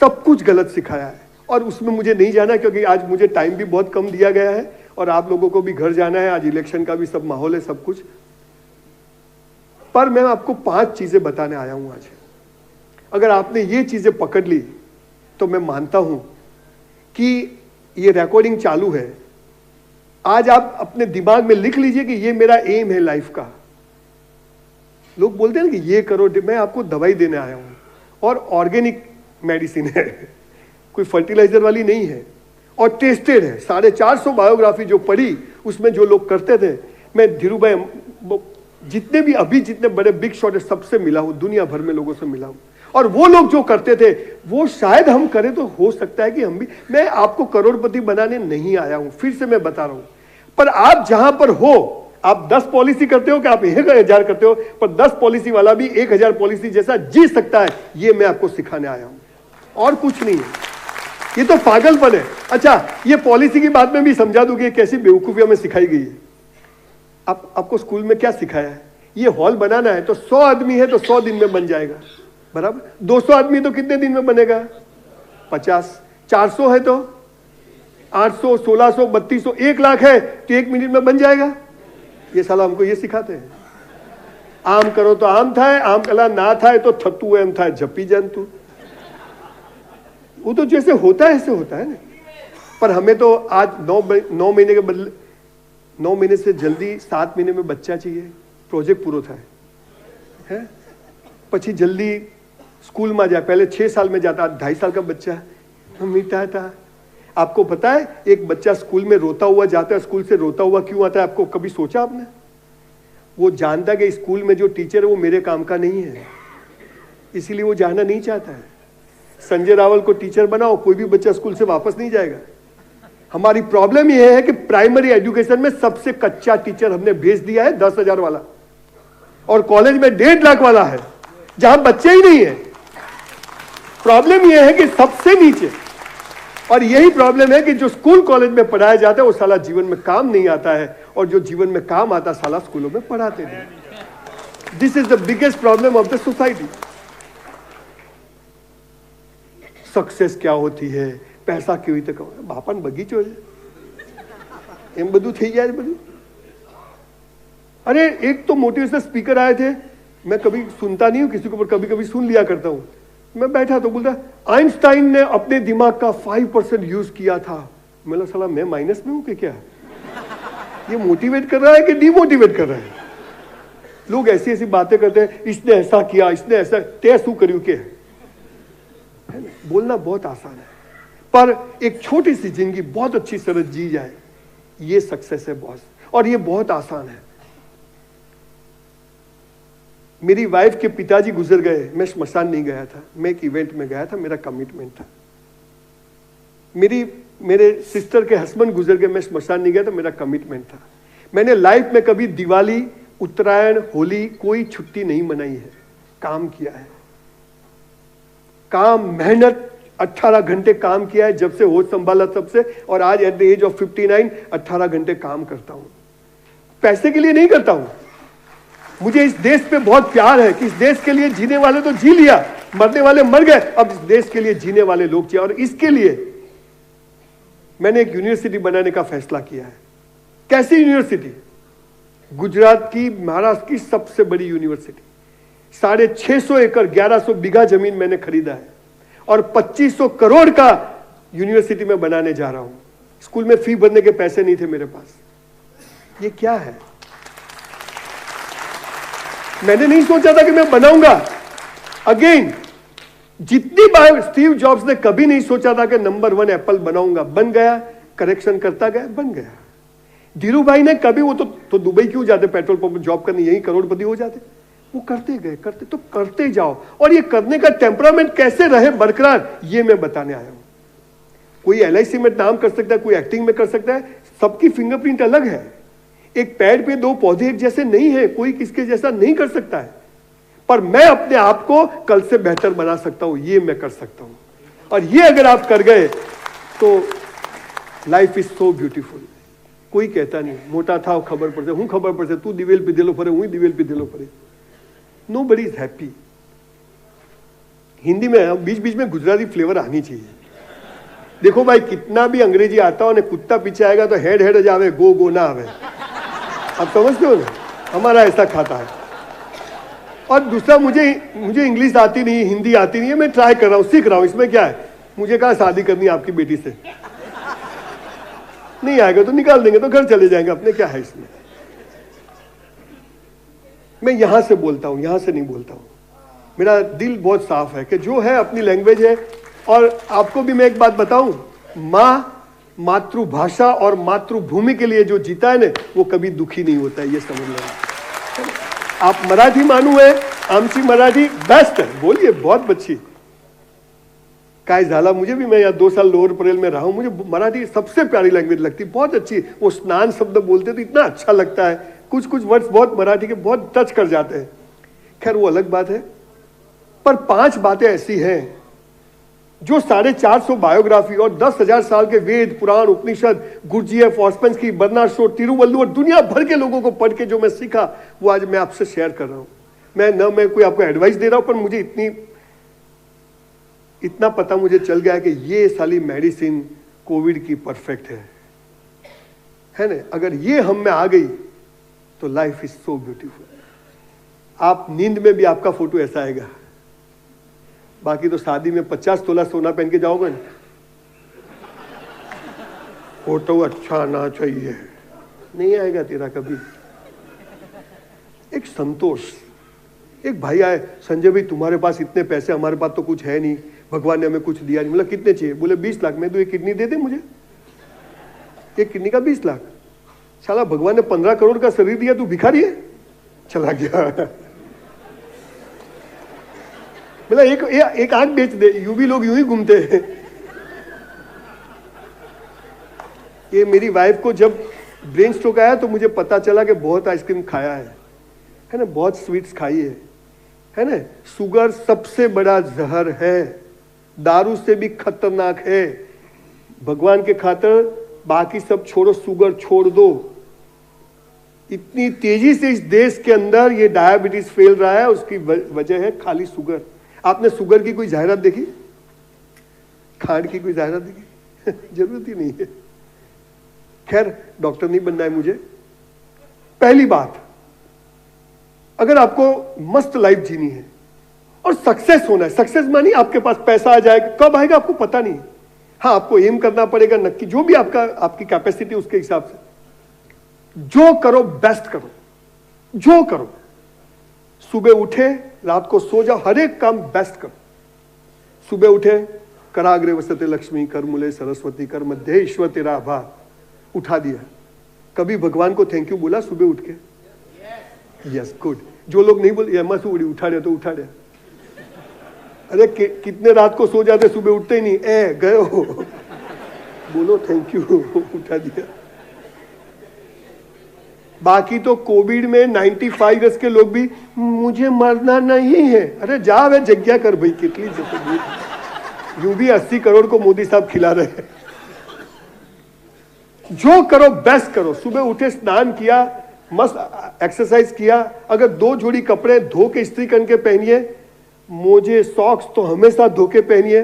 सब कुछ गलत सिखाया है। और उसमें मुझे नहीं जाना क्योंकि आज मुझे टाइम भी बहुत कम दिया गया है और आप लोगों को भी घर जाना है। आज इलेक्शन का भी सब माहौल है, सब कुछ। पर मैं आपको 5 चीजें बताने आया हूं आज। अगर आपने ये चीजें पकड़ ली तो मैं मानता हूं कि ये रिकॉर्डिंग चालू है। आज आप अपने दिमाग में लिख लीजिए कि ये मेरा एम है लाइफ का। लोग बोलते हैं ना कि ये करो, मैं आपको दवाई देने आया हूं और ऑर्गेनिक मेडिसिन है, कोई फर्टिलाइजर वाली नहीं है और टेस्टेड है। 450 बायोग्राफी जो पढ़ी उसमें जो लोग करते थे, मैं धीरू भाई जितने भी अभी जितने बड़े बिग शॉट है सबसे मिला हूं, दुनिया भर में लोगों से मिला हूं, और वो लोग जो करते थे वो शायद हम करें तो हो सकता है कि हम भी। मैं आपको करोड़पति बनाने नहीं आया हूं, फिर से मैं बता रहा हूं, पर आप जहां पर हो, आप 10 पॉलिसी करते हो कि आप 1000 करते हो, पर 10 पॉलिसी वाला भी 1000 पॉलिसी जैसा जी सकता है, ये मैं आपको सिखाने आया हूं, और कुछ नहीं है। ये तो पागलपन है। अच्छा, ये पॉलिसी की बात में भी समझा दूं कि कैसी बेवकूफी हमें सिखाई गई है। आपको स्कूल में क्या सिखाया है? ये हॉल बनाना है तो 100 आदमी है तो 100 दिन में बन जाएगा, बराबर। 200 आदमी तो कितने दिन में बनेगा? 50। 400 है तो 800, 1600, 3200, 1 लाख है तो 1 मिनट में बन जाएगा। ये साला हमको ये सिखाते हैं। आम करो तो आम था, आम कला ना था तो थत्तू एम था झप्पी जंतु। वो तो जैसे होता है ऐसे होता है ना। पर हमें तो आज 9 महीने के बदले 9 महीने से जल्दी 7 महीने में बच्चा चाहिए, प्रोजेक्ट पूरा था है। પછી जल्दी स्कूल में जाए, पहले 6 साल में जाता, 2.5 साल का बच्चा मीठा था। आपको पता है एक बच्चा स्कूल में रोता हुआ जाता है, स्कूल से रोता हुआ क्यों आता है? आपको कभी सोचा आपने? वो जानता कि स्कूल में जो टीचर है वो मेरे काम का नहीं है, इसीलिए वो जाना नहीं चाहता है। संजय रावल को टीचर बनाओ, कोई भी बच्चा स्कूल से वापस नहीं जाएगा। हमारी प्रॉब्लम यह है कि प्राइमरी एजुकेशन में सबसे कच्चा टीचर हमने भेज दिया है 10,000 वाला, और कॉलेज में 1.5 लाख वाला है जहां बच्चे ही नहीं है। प्रॉब्लम यह है कि सबसे नीचे, और यही प्रॉब्लम है कि जो स्कूल कॉलेज में पढ़ाया जाता है वो साला जीवन में काम नहीं आता है, और जो जीवन में काम आता है साला स्कूलों में पढ़ाते नहीं। This is the biggest problem of the society. Success क्या होती है, पैसा કેવી રીતે કમાય, બાપાને બગીચો છે એમ બધું થઈ જાય બધું। अरे एक तो मोटिवेशनल स्पीकर आए थे, मैं कभी सुनता नहीं हूं किसी को, पर कभी कभी सुन लिया करता हूं। मैं बैठा तो बोलता आइंस्टाइन ने अपने दिमाग का 5% यूज किया था। मैं साला मैं माइनस में हूं कि क्या? ये मोटिवेट कर रहा है कि डिमोटिवेट कर रहा है? लोग ऐसी ऐसी बातें करते हैं, इसने ऐसा किया, इसने ऐसा, तय शू कर्યું के। बोलना बहुत आसान है, पर एक छोटी सी जिंदगी बहुत अच्छी तरह जी जाए, ये सक्सेस है बॉस, और ये बहुत आसान है। मेरी वाइफ के पिताजी गुजर गए, मैं श्मशान नहीं गया था, मैं एक इवेंट में गया था, मेरा कमिटमेंट था। मेरे सिस्टर के हस्बैंड गुजर गए, मैं श्मशान नहीं गया था, मेरा कमिटमेंट था। मैंने लाइफ में कभी दिवाली, उत्तरायण, होली कोई छुट्टी नहीं मनाई है, काम किया है। काम, मेहनत, 18 घंटे काम किया है जब से होश संभाला तब से, और आज एट द एज ऑफ 59 18 घंटे काम करता हूं। पैसे के लिए नहीं करता हूं, मुझे इस देश पे बहुत प्यार है कि इस देश के लिए जीने वाले तो जी लिया, मरने वाले मर गए, अब इस देश के लिए जीने वाले लोग चाहिए। और इसके लिए मैंने एक यूनिवर्सिटी बनाने का फैसला किया है। कैसी यूनिवर्सिटी? गुजरात की, महाराष्ट्र की सबसे बड़ी यूनिवर्सिटी। 650 एकड़ 1100 बीघा जमीन मैंने खरीदा है, और 2500 करोड़ का यूनिवर्सिटी में बनाने जा रहा हूं। स्कूल में फी भरने के पैसे नहीं थे मेरे पास। ये क्या है? मैंने नहीं सोचा था कि मैं बनाऊंगा। अगेन, जितनी बार स्टीव जॉब्स ने कभी नहीं सोचा था कि नंबर 1 एप्पल बनाऊंगा, बन गया, करेक्शन करता गया, बन गया। धीरू भाई ने कभी, वो तो दुबई क्यों जाते पेट्रोल पंप में जॉब करने, यही करोड़पति हो जाते। वो करते गए, करते तो करते जाओ, और ये करने का टेम्परामेंट कैसे रहे बरकरार, ये मैं बताने आया हूं। कोई LIC में नाम कर सकता है, कोई एक्टिंग में कर सकता है, सबकी फिंगरप्रिंट अलग है। एक पेड़ पे 2 पौधे एक जैसे नहीं है, कोई किसके जैसा नहीं कर सकता है, पर मैं अपने आप को कल से बेहतर बना सकता हूं, ये मैं कर सकता हूं। और ये अगर आप कर गए तो लाइफ इज सो ब्यूटीफुल। कोई कहता नहीं मोटा था खबर पड़ते, हूं खबर पड़ते, तू दिवेल पे दिलो पड़े, हूं दिवेल पे दिलो पड़े। Nobody is happy। हिंदी में बीच बीच में गुजराती फ्लेवर आनी चाहिए। देखो भाई, कितना भी अंग्रेजी आता हो ने, कुत्ता पीछे आएगा तो हेड हेड जावे, गो गो ना आवे। आप समझते हो ना, हमारा ऐसा खाता है। और दूसरा, मुझे इंग्लिश आती नहीं, हिंदी आती नहीं है, मैं ट्राई कर रहा हूँ, सीख रहा हूँ, इसमें क्या है? मुझे कहा शादी करनी है आपकी बेटी से, नहीं आएगा तो निकाल देंगे, तो घर चले जाएंगे अपने, क्या है इसमें? मैं यहां से बोलता हूं, यहां से नहीं बोलता हूं। मेरा दिल बहुत साफ है कि जो है अपनी लैंग्वेज है। और आपको भी मैं एक बात बताऊं, माँ मातृभाषा और मातृभूमि के लिए जो जीता है ना, वो कभी दुखी नहीं होता है, ये समझ लेना। आप मराठी मानू है, आमची मराठी बेस्ट है, बोलिए, बहुत अच्छी। काय झाला, मुझे भी, मैं यहाँ 2 साल लोअर परेल में रहा हूं, मुझे मराठी सबसे प्यारी लैंग्वेज लगती, बहुत अच्छी। वो स्नान शब्द बोलते तो इतना अच्छा लगता है, कुछ वर्ड्स बहुत मराठी के बहुत टच कर जाते हैं। खैर वो अलग बात है। पर 5 बातें ऐसी हैं जो 450 बायोग्राफी और 10,000 साल के वेद, पुराण, उपनिषद, गुरजीएफ, ऑस्पेंस की, बर्नार्ड शो, तिरुवल्लुवर, दुनिया भर के लोगों को पढ़ के जो मैं सीखा, वो आज मैं आपसे शेयर कर रहा हूं। मैं कोई आपको एडवाइस दे रहा हूं, पर मुझे इतना पता मुझे चल गया कि ये साली मेडिसिन कोविड की परफेक्ट है ना? अगर ये हम में आ गई तो लाइफ इज सो ब्यूटीफुल। आप नींद में भी आपका फोटो ऐसा आएगा, बाकी तो शादी में 50 तोला सोना पहन के जाओगे ना, फोटो अच्छा आना चाहिए, नहीं आएगा तेरा कभी। एक संतोष, एक भाई आए, संजय भाई तुम्हारे पास इतने पैसे, हमारे पास तो कुछ है नहीं, भगवान ने हमें कुछ दिया नहीं। मतलब कितने चाहिए? बोले 20 लाख। मैं तो एक किडनी दे दे मुझे, एक किडनी का 20 लाख। साला भगवान ने 15 करोड़ का शरीर दिया, तू भिखारी है? चला गया। मतलब एक आंख बेच दे, यूं भी लोग यूं ही घूमते हैं। ये मेरी वाइफ को जब ब्रेन स्ट्रोक आया तो मुझे पता चला कि बहुत आइसक्रीम खाया है ना, बहुत स्वीट्स खाई है ना। शुगर सबसे बड़ा जहर है, दारू से भी खतरनाक है। भगवान के खातिर बाकी सब छोड़ो, शुगर छोड़ दो। इतनी तेजी से इस देश के अंदर ये डायबिटीज फैल रहा है, उसकी वजह है खाली शुगर। आपने शुगर की कोई जाहिरात देखी? खांड की कोई जाहिरात देखी? जरूरत ही नहीं है। खैर, डॉक्टर नहीं बनना है मुझे। पहली बात, अगर आपको मस्त लाइफ जीनी है और सक्सेस होना है, सक्सेस मानी आपके पास पैसा आ जाएगा, कब आएगा आपको पता नहीं। हाँ, आपको एम करना पड़ेगा नक्की, जो भी आपकी कैपेसिटी उसके हिसाब से। जो करो बेस्ट करो, जो करो। सुबह उठे, रात को सो जाओ, हर एक काम बेस्ट करो। सुबह उठे, कराग्रे वसते लक्ष्मी, कर मूले सरस्वती, कर मध्य ईश्वर तेरा आभार, उठा दिया। कभी भगवान को थैंक यू बोला सुबह उठ के? Yes, good. जो लोग नहीं बोले मस उड़ी, उठा दिया तो उठा दिया। अरे कितने रात को सो जाते, सुबह उठते ही नहीं, गए हो, बोलो थैंक यू, उठा दिया। बाकी तो कोविड में 95 इयर्स के लोग भी मुझे मरना नहीं है। अरे जा वे जग्या कर भाई, कितनी यूं भी 80 करोड़ को मोदी साहब खिला रहे हैं। जो करो बेस्ट करो। सुबह उठे, स्नान किया, मस्त एक्सरसाइज किया। अगर 2 जोड़ी कपड़े धो के इस्त्री करके पहनिए, मोजे सॉक्स तो हमेशा धो के पहनिए।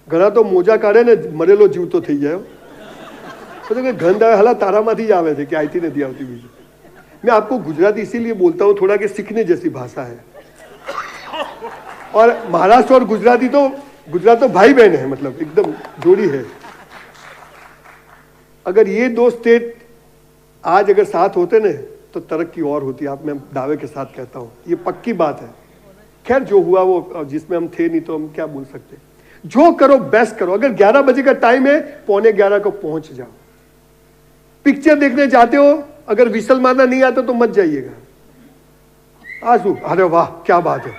घना तो मोजा काढ़े ने मरेलो जीव तो थी जाए। तो गंध आया हला तारामाथी જ આવે છે कि आईती नहीं આવતી बीजू। मैं आपको गुजराती इसीलिए बोलता हूं थोड़ा कि सीखने जैसी भाषा है। और महाराष्ट्र और गुजरात तो भाई बहन है, मतलब एकदम जोड़ी है। अगर ये 2 स्टेट आज अगर साथ होते ना तो तरक्की और होती। आप, मैं दावे के साथ कहता हूं, ये पक्की बात है। खैर जो हुआ वो जिसमें हम थे नहीं, तो हम क्या बोल सकते। जो करो बेस्ट करो। अगर 11 बजे का टाइम है, 11:15 को पहुंच जाओ। पिक्चर देखने जाते हो, अगर विसल मारना नहीं आता तो मत जाइएगा। आंसू, अरे वाह क्या बात है,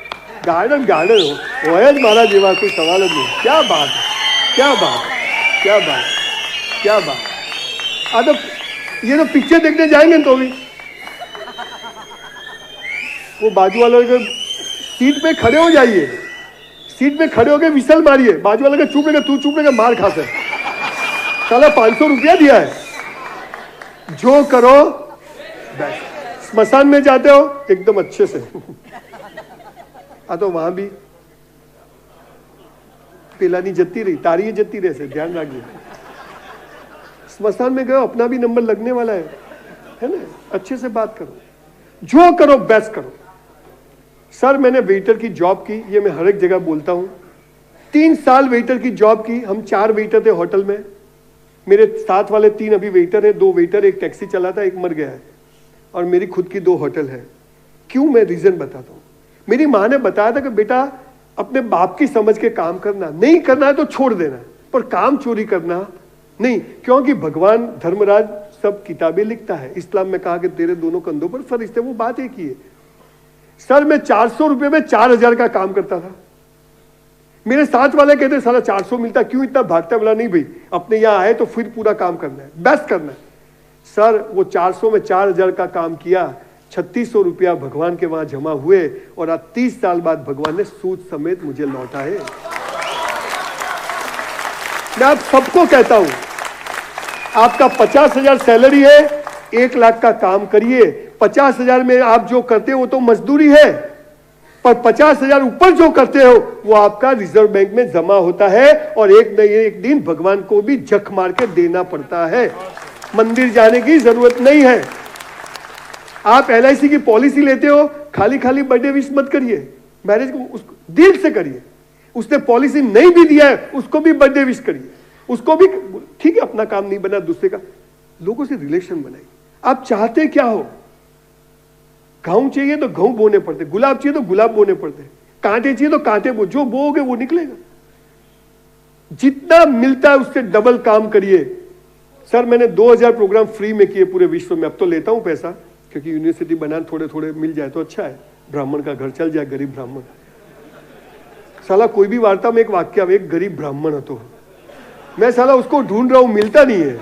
गार्डन हो है मारा जीवा, कोई सवाल नहीं। क्या बात है, क्या बात, क्या बात, क्या बात। तो ये तो पिक्चर देखने जाएंगे तो भी वो बाजू वालों के सीट पे खड़े हो जाइए, सीट पे खड़े होकर विसल मारिए। बाजू वाले का चुप रहेगा, तू चुप रहेगा, मार खा से। साला 500 रुपया दिया है। जो करो बेस्ट। स्मशान में जाते हो एकदम अच्छे से। तो वहां भी पेलानी जती रही, तारी जती रहे से, ध्यान रखिए। स्मशान में गए, अपना भी नंबर लगने वाला है ना। अच्छे से बात करो, जो करो बेस्ट करो। सर मैंने वेटर की जॉब की, ये मैं हर एक जगह बोलता हूं। 3 साल वेटर की जॉब की। हम 4 वेटर थे होटल में। मेरे साथ वाले 3 अभी वेटर है, 2 वेटर, एक टैक्सी चलाता है, एक मर गया है, और मेरी खुद की 2 होटल है। क्यों, मैं रीजन बताता हूं। मेरी माँ ने बताया था कि बेटा अपने बाप की समझ के काम करना, नहीं करना है तो छोड़ देना, पर काम चोरी करना नहीं, क्योंकि भगवान धर्मराज सब किताबें लिखता है। इस्लाम में कहा कि तेरे दोनों कंधों पर फरिश्ते, वो बात एक ही है। सर मैं 400 रुपए में 4000 का काम करता था। मेरे साथ वाले कहते साला 400 मिलता, क्यों इतना भागता? बोला नहीं भाई, अपने यहां आए तो फिर पूरा काम करना है, बेस्ट करना है। सर वो 400 में 4000 का काम किया, 3600 रुपया भगवान के वहां जमा हुए, और आज 30 साल बाद भगवान ने सूद समेत मुझे लौटा है। मैं आप सबको कहता हूं, आपका 50,000 सैलरी है, 1 लाख का काम करिए। 50,000 में आप जो करते हो वो तो मजदूरी है, पर 50,000 ऊपर जो करते हो वो आपका रिजर्व बैंक में जमा होता है, और एक न एक दिन भगवान को भी झक मार के देना पड़ता है। मंदिर जाने की जरूरत नहीं है। आप LIC की पॉलिसी लेते हो, खाली खाली बर्थडे विश मत करिए, मैरिज को उसको दिल से करिए। उसने पॉलिसी नहीं भी दिया है, उसको भी बर्थडे विश करिए, उसको भी, ठीक है अपना काम नहीं बना, दूसरे का, लोगों से रिलेशन बनाइए। आप चाहते क्या हो? गेहूं चाहिए तो गेहूं बोने पड़ते, गुलाब चाहिए तो गुलाब बोने पड़ते, कांटे चाहिए तो कांटे बो, जो बोओगे वो निकलेगा। जितना मिलता है उससे डबल काम करिए। सर मैंने 2000 प्रोग्राम फ्री में किए पूरे विश्व में। अब तो लेता हूं पैसा, क्योंकि यूनिवर्सिटी बनाने थोड़े थोड़े मिल जाए तो अच्छा है, ब्राह्मण का घर चल जाए, गरीब ब्राह्मण। साला कोई भी वार्ता में एक वाक्य, एक गरीब ब्राह्मण है, तो मैं साला उसको ढूंढ रहा हूं, मिलता नहीं है,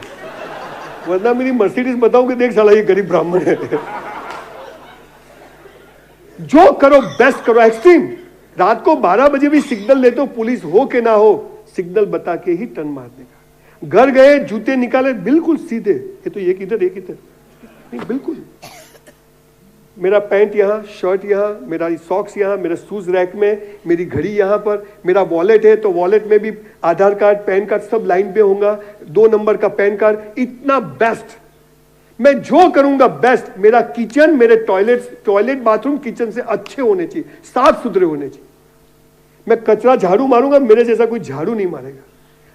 वरना मेरी मर्सिडीज बताऊं कि देख साला ये गरीब ब्राह्मण है। जो करो बेस्ट करो, एक्सट्रीम। रात को 12 बजे भी सिग्नल लेते हो, पुलिस हो के ना हो, सिग्नल बता के ही टर्न मारने का। घर गए, जूते निकाले, बिल्कुल सीधे, ये तो एक इधर एक इधर नहीं, बिल्कुल। मेरा पैंट यहाँ, शर्ट यहाँ, मेरा सॉक्स यहाँ, मेरा शूज रैक में, मेरी घड़ी यहाँ पर, मेरा वॉलेट है तो वॉलेट में भी आधार कार्ड, पैन कार्ड सब लाइन पे होगा, 2 नंबर का पैन कार्ड, इतना बेस्ट। मैं जो करूंगा बेस्ट। मेरा किचन, मेरे टॉयलेट बाथरूम किचन से अच्छे होने चाहिए, साफ सुथरे होने चाहिए। मैं कचरा झाड़ू मारूंगा, मेरे जैसा कोई झाड़ू नहीं मारेगा।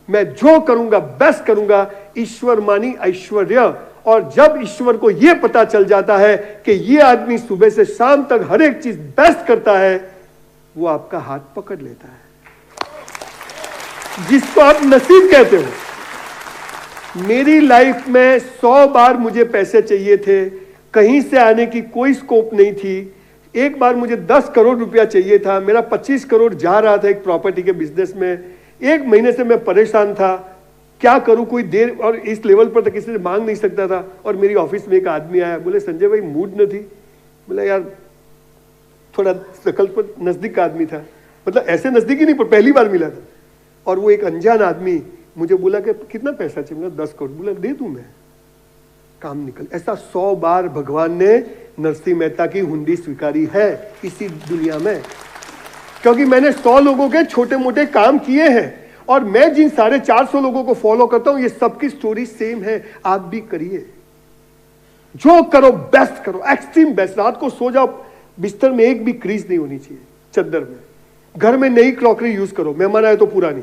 मैं जो करूंगा बेस्ट करूंगा। ईश्वर मानी ऐश्वर्य। और जब ईश्वर को यह पता चल जाता है कि ये आदमी सुबह से शाम तक हर एक चीज बेस्ट करता है, वो आपका हाथ पकड़ लेता है, जिसको आप नसीब कहते हो। मेरी लाइफ में 100 बार मुझे पैसे चाहिए थे, कहीं से आने की कोई स्कोप नहीं थी। एक बार मुझे 10 करोड़ रुपया चाहिए था, मेरा 25 करोड़ जा रहा था एक प्रॉपर्टी के बिजनेस में। 1 महीने से मैं परेशान था, क्या करूं, कोई देर, और इस लेवल पर तो किसी से मांग नहीं सकता था। और मेरी ऑफिस में एक आदमी आया, बोले संजय भाई मूड न थी। बोला यार थोड़ा शकल पर नजदीक का आदमी था, मतलब ऐसे नजदीक ही नहीं, पर पहली बार मिला था। और वो एक अनजान आदमी मुझे बोला कि कितना पैसा चाहिए? 10 करोड़। बोला दे दूं मैं, काम निकल। ऐसा 100 बार भगवान ने नरसिंह मेहता की हुंडी स्वीकारी है इसी दुनिया में, क्योंकि मैंने 100 लोगों के छोटे मोटे काम किए हैं। और मैं जिन 450 लोगों को फॉलो करता हूं, ये सबकी स्टोरी सेम है। आप भी करिए, जो करो बेस्ट करो, एक्सट्रीम बेस्ट। रात को सो जाओ, बिस्तर में एक भी क्रीज नहीं होनी चाहिए, चद्दर में। घर में नई क्रॉकरी यूज करो, मेहमान आए तो पुरानी,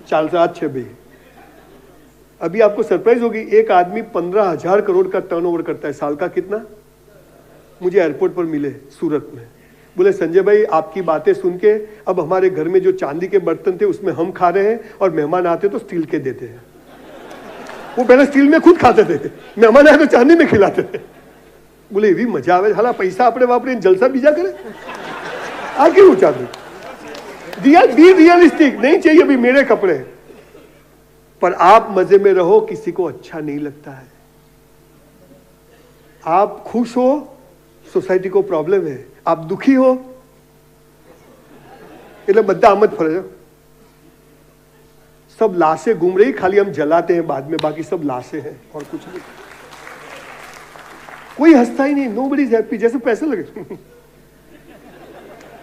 4 से 8 भाई। अभी आपको सरप्राइज होगी, एक आदमी 15,000 करोड़ का टर्नओवर करता है साल का। कितना? मुझे एयरपोर्ट पर मिले सूरत में, बोले संजय भाई आपकी बातें सुन के अब हमारे घर में जो चांदी के बर्तन थे उसमें हम खा रहे हैं, और मेहमान आते तो स्टील के देते हैं। वो पहले स्टील में खुद खाते थे, मेहमान आए तो चांदी में खिलाते थे। बोले ये भी मजा आवे, हाला पैसा अपने वापरे, जलसा बीजा करे, आगे वो चांदी। बी रियलिस्टिक, नहीं चाहिए अभी मेरे कपड़े, पर आप मजे में रहो, किसी को अच्छा नहीं लगता है। आप खुश हो, सोसाइटी को प्रॉब्लम है। आप दुखी हो, એટલે બધા આમ જ ફરે છે। सब लाशें घूम रही, खाली हम जलाते हैं बाद में, बाकी सब लाशें हैं और कुछ नहीं। कोई हंसता ही नहीं, नोबडी इज हैप्पी, जैसे पैसे लगे।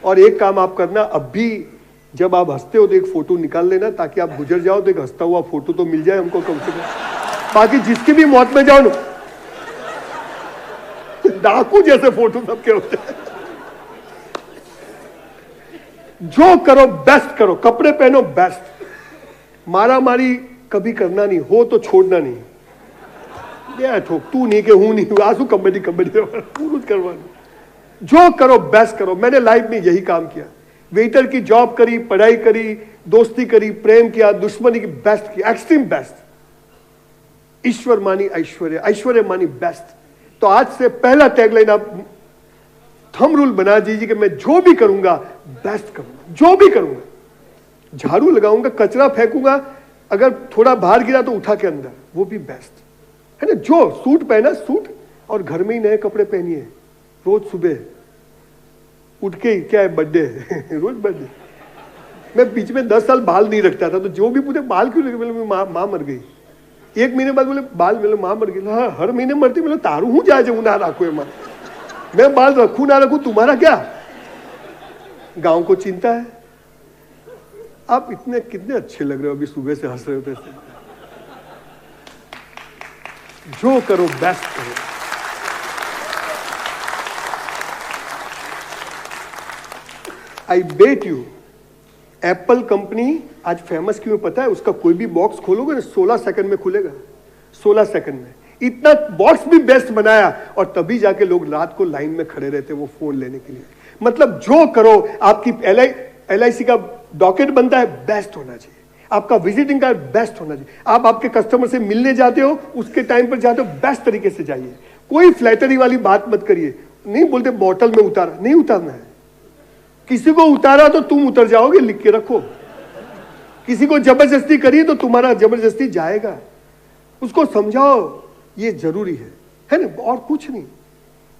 और एक काम आप करना, अब भी जब आप हंसते हो तो एक फोटो निकाल लेना, ताकि आप गुजर जाओ तो एक हंसता हुआ फोटो तो मिल जाए हमको कम से कम। बाकी जिसकी भी मौत में जाओ ना, डाकू जैसे फोटो सबके होते हैं। जो करो बेस्ट करो, कपड़े पहनो बेस्ट, मारा मारी कभी करना नहीं, हो तो छोड़ना नहीं, ये ठोक तू नहीं के हूं नहीं, आंसू कबड्डी पूरुष करवाना, जो करो बेस्ट करो। मैंने लाइफ में यही काम किया, वेटर की जॉब करी, पढ़ाई करी, दोस्ती करी, प्रेम किया, दुश्मनी की बेस्ट की, एक्सट्रीम बेस्ट। ईश्वर मानी ऐश्वर्य, ऐश्वर्य मानी बेस्ट। तो आज से पहला टैगलाइन आप थंब रूल बना दीजिए कि मैं जो भी करूंगा बेस्ट करूंगा, जो भी करूंगा, झाड़ू लगाऊंगा, कचरा फेंकूंगा, अगर थोड़ा बाहर गिरा तो उठा के अंदर, वो भी बेस्ट है ना। जो सूट पहना सूट, और घर में ही नए कपड़े पहनिए, रोज सुबह उठ के, क्या है बर्थडे रोज बर्थडे। मैं बीच में 10 साल बाल नहीं रखता था, तो जो भी पूछे बाल क्यों रखे, बोले माँ मर गई। 1 महीने बाद बोले बाल, बोले माँ मर गई। हाँ हर महीने मरती, बोले तारू हूं जाए जो ना रखो माँ, मैं बाल रखू ना रखू तुम्हारा क्या, गांव को चिंता है। आप इतने कितने अच्छे लग रहे हो, अभी सुबह से हंस रहे होते थे। जो करो बेस्ट करो। आई बेट यू, एप्पल कंपनी आज फेमस क्यों पता है? उसका कोई भी बॉक्स खोलोगे ना 16 सेकंड में खुलेगा, 16 सेकंड में। इतना बॉक्स भी बेस्ट बनाया, और तभी जाके लोग रात को लाइन में खड़े रहते वो फोन लेने के लिए। मतलब जो करो, आपकी LIC का डॉकेट बनता है, बेस्ट होना चाहिए, आपका विजिटिंग कार्ड बेस्ट होना चाहिए, आप आपके कस्टमर से मिलने जाते हो, उसके टाइम पर जाते हो, बेस्ट तरीके से जाइए। कोई फ्लैटरी वाली बात मत करिए। नहीं बोलते बॉटल में उतारा, नहीं उतारना है। किसी को उतारा तो तुम उतर जाओगे, लिख के रखो। किसी को जबरदस्ती करिए तो तुम्हारा जबरदस्ती जाएगा। उसको समझाओ ये जरूरी है ना, और कुछ नहीं।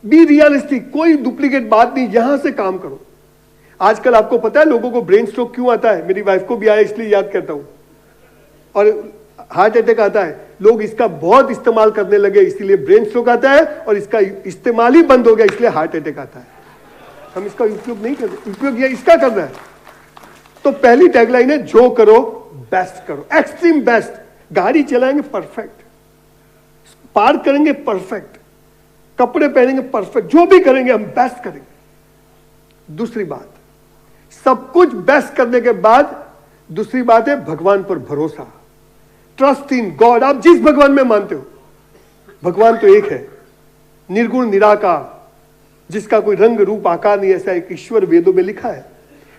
बी रियलिस्टिक, कोई डुप्लीकेट बात नहीं, यहां से काम करो। आजकल आपको पता है लोगों को ब्रेन स्ट्रोक क्यों आता है? मेरी वाइफ को भी आया, इसलिए याद करता हूं। और हार्ट अटैक आता है, लोग इसका बहुत इस्तेमाल करने लगे, इसलिए ब्रेन स्ट्रोक आता है, और इसका इस्तेमाल ही बंद हो गया, इसलिए हार्ट अटैक आता है। हम इसका उपयोग नहीं करते, उपयोग यह इसका करना है। तो पहली टैगलाइन है, जो करो बेस्ट करो, एक्सट्रीम बेस्ट। गाड़ी चलाएंगे परफेक्ट, पार्क करेंगे परफेक्ट, कपड़े पहनेंगे परफेक्ट, जो भी करेंगे हम बेस्ट करेंगे। दूसरी बात, सब कुछ बेस्ट करने के बाद दूसरी बात है भगवान पर भरोसा, ट्रस्ट इन गॉड। आप जिस भगवान में मानते हो, भगवान तो एक है, निर्गुण निराकार, जिसका कोई रंग रूप आकार नहीं, ऐसा एक ईश्वर वेदों में लिखा है।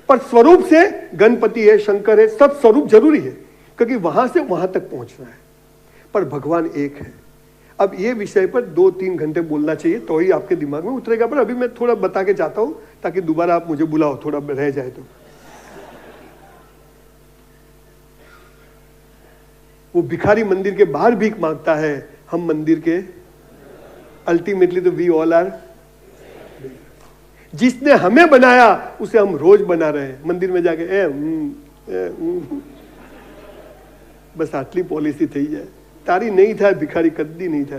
पर स्वरूप से गणपति है, शंकर है, सब स्वरूप जरूरी है, क्योंकि वहां से वहां तक पहुंचना है। पर भगवान एक है। अब ये विषय पर 2-3 घंटे बोलना चाहिए, तो ही आपके दिमाग में उतरेगा। पर अभी मैं थोड़ा बता के जाता हूं, ताकि दोबारा आप मुझे बुलाओ, थोड़ा रह जाए तो। वो भिखारी मंदिर के बाहर भीख मांगता है, हम मंदिर के अल्टीमेटली तो वी ऑल आर। जिसने हमें बनाया उसे हम रोज बना रहे हैं, मंदिर में जाके बस आटली पॉलिसी थी जाए, तारी नहीं था भिखारी, कद्दी नहीं था।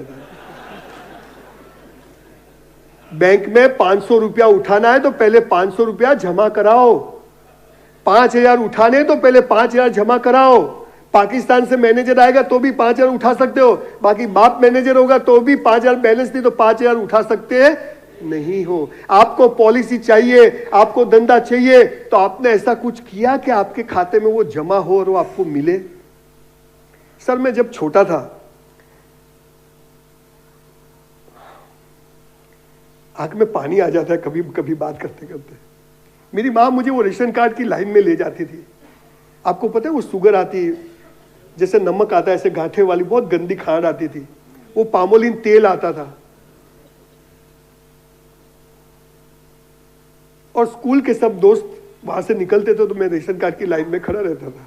बैंक में 500 रुपया उठाना है तो पहले 500 रुपया जमा कराओ, 5000 उठाने तो पहले 5000 जमा कराओ। पाकिस्तान से मैनेजर आएगा तो भी 5000 उठा सकते हो, बाकी बाप मैनेजर होगा तो भी 5000 बैलेंस नहीं तो 5000 उठा सकते हैं नहीं हो। आपको पॉलिसी चाहिए, आपको धंधा चाहिए, तो आपने ऐसा कुछ किया कि आपके खाते में वो जमा हो और वो आपको मिले। सर मैं जब छोटा था, आंख में पानी आ जाता है कभी कभी बात करते करते। मेरी माँ मुझे वो रेशन कार्ड की लाइन में ले जाती थी। आपको पता है वो शुगर आती, जैसे नमक आता है, ऐसे गांठे वाली बहुत गंदी खांड आती थी, वो पामोलिन तेल आता था, और स्कूल के सब दोस्त वहां से निकलते थे तो मैं रेशन कार्ड की लाइन में खड़ा रहता था।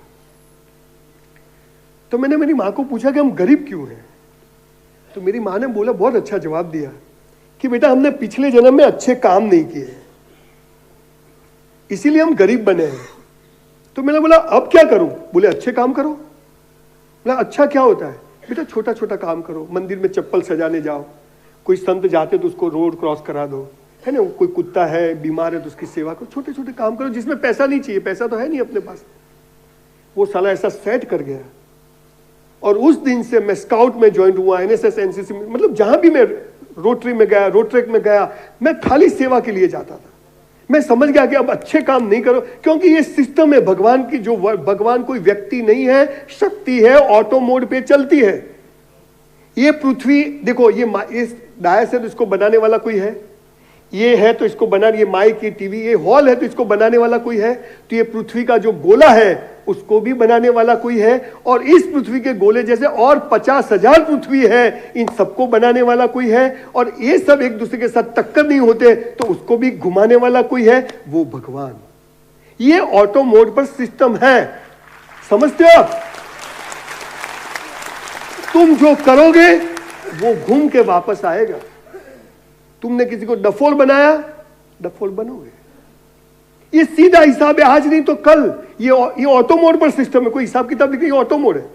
तो मैंने मेरी माँ को पूछा कि हम गरीब क्यों हैं? तो मेरी माँ ने बोला, बहुत अच्छा जवाब दिया कि बेटा हमने पिछले जन्म में अच्छे काम नहीं किए, इसीलिए हम गरीब बने हैं। तो मैंने बोला अब क्या करूं? बोले अच्छे काम करो। बोला अच्छा क्या होता है? बेटा छोटा छोटा काम करो, मंदिर में चप्पल सजाने जाओ, कोई संत जाते तो उसको रोड क्रॉस करा दो, है ना, कोई कुत्ता है बीमार है तो उसकी सेवा करो, छोटे छोटे काम करो जिसमें पैसा नहीं चाहिए, पैसा तो है नहीं अपने पास। वो साला ऐसा सेट कर गया, और उस दिन से मैं स्काउट में ज्वाइन हुआ, NSS NCC में, मतलब जहां भी मैं रोटरी में गया, रोट्रेक में गया, मैं खाली सेवा के लिए जाता था। मैं समझ गया कि अब अच्छे काम नहीं करो, क्योंकि ये सिस्टम है भगवान की। जो भगवान कोई व्यक्ति नहीं है, शक्ति है, ऑटो मोड पे चलती है। ये पृथ्वी देखो, ये इस डायस है तो इसको बनाने वाला कोई है, ये है तो इसको बना, ये माइक, ये टीवी, ये हॉल है तो इसको बनाने वाला कोई है। तो ये पृथ्वी का जो गोला है उसको भी बनाने वाला कोई है, और इस पृथ्वी के गोले जैसे और 50,000 पृथ्वी है, इन सबको बनाने वाला कोई है। और ये सब एक दूसरे के साथ टक्कर नहीं होते तो उसको भी घुमाने वाला कोई है, वो भगवान। ये ऑटो मोड पर सिस्टम है, समझते हो आप? तुम जो करोगे वो घूम के वापस आएगा। तुमने किसी को डफोल बनाया, डफोल बनोगे। ये सीधा हिसाब है, आज नहीं तो कल। ये ऑटो मोड पर सिस्टम है। कोई हिसाब किताब लिखे, ये ऑटो मोड है।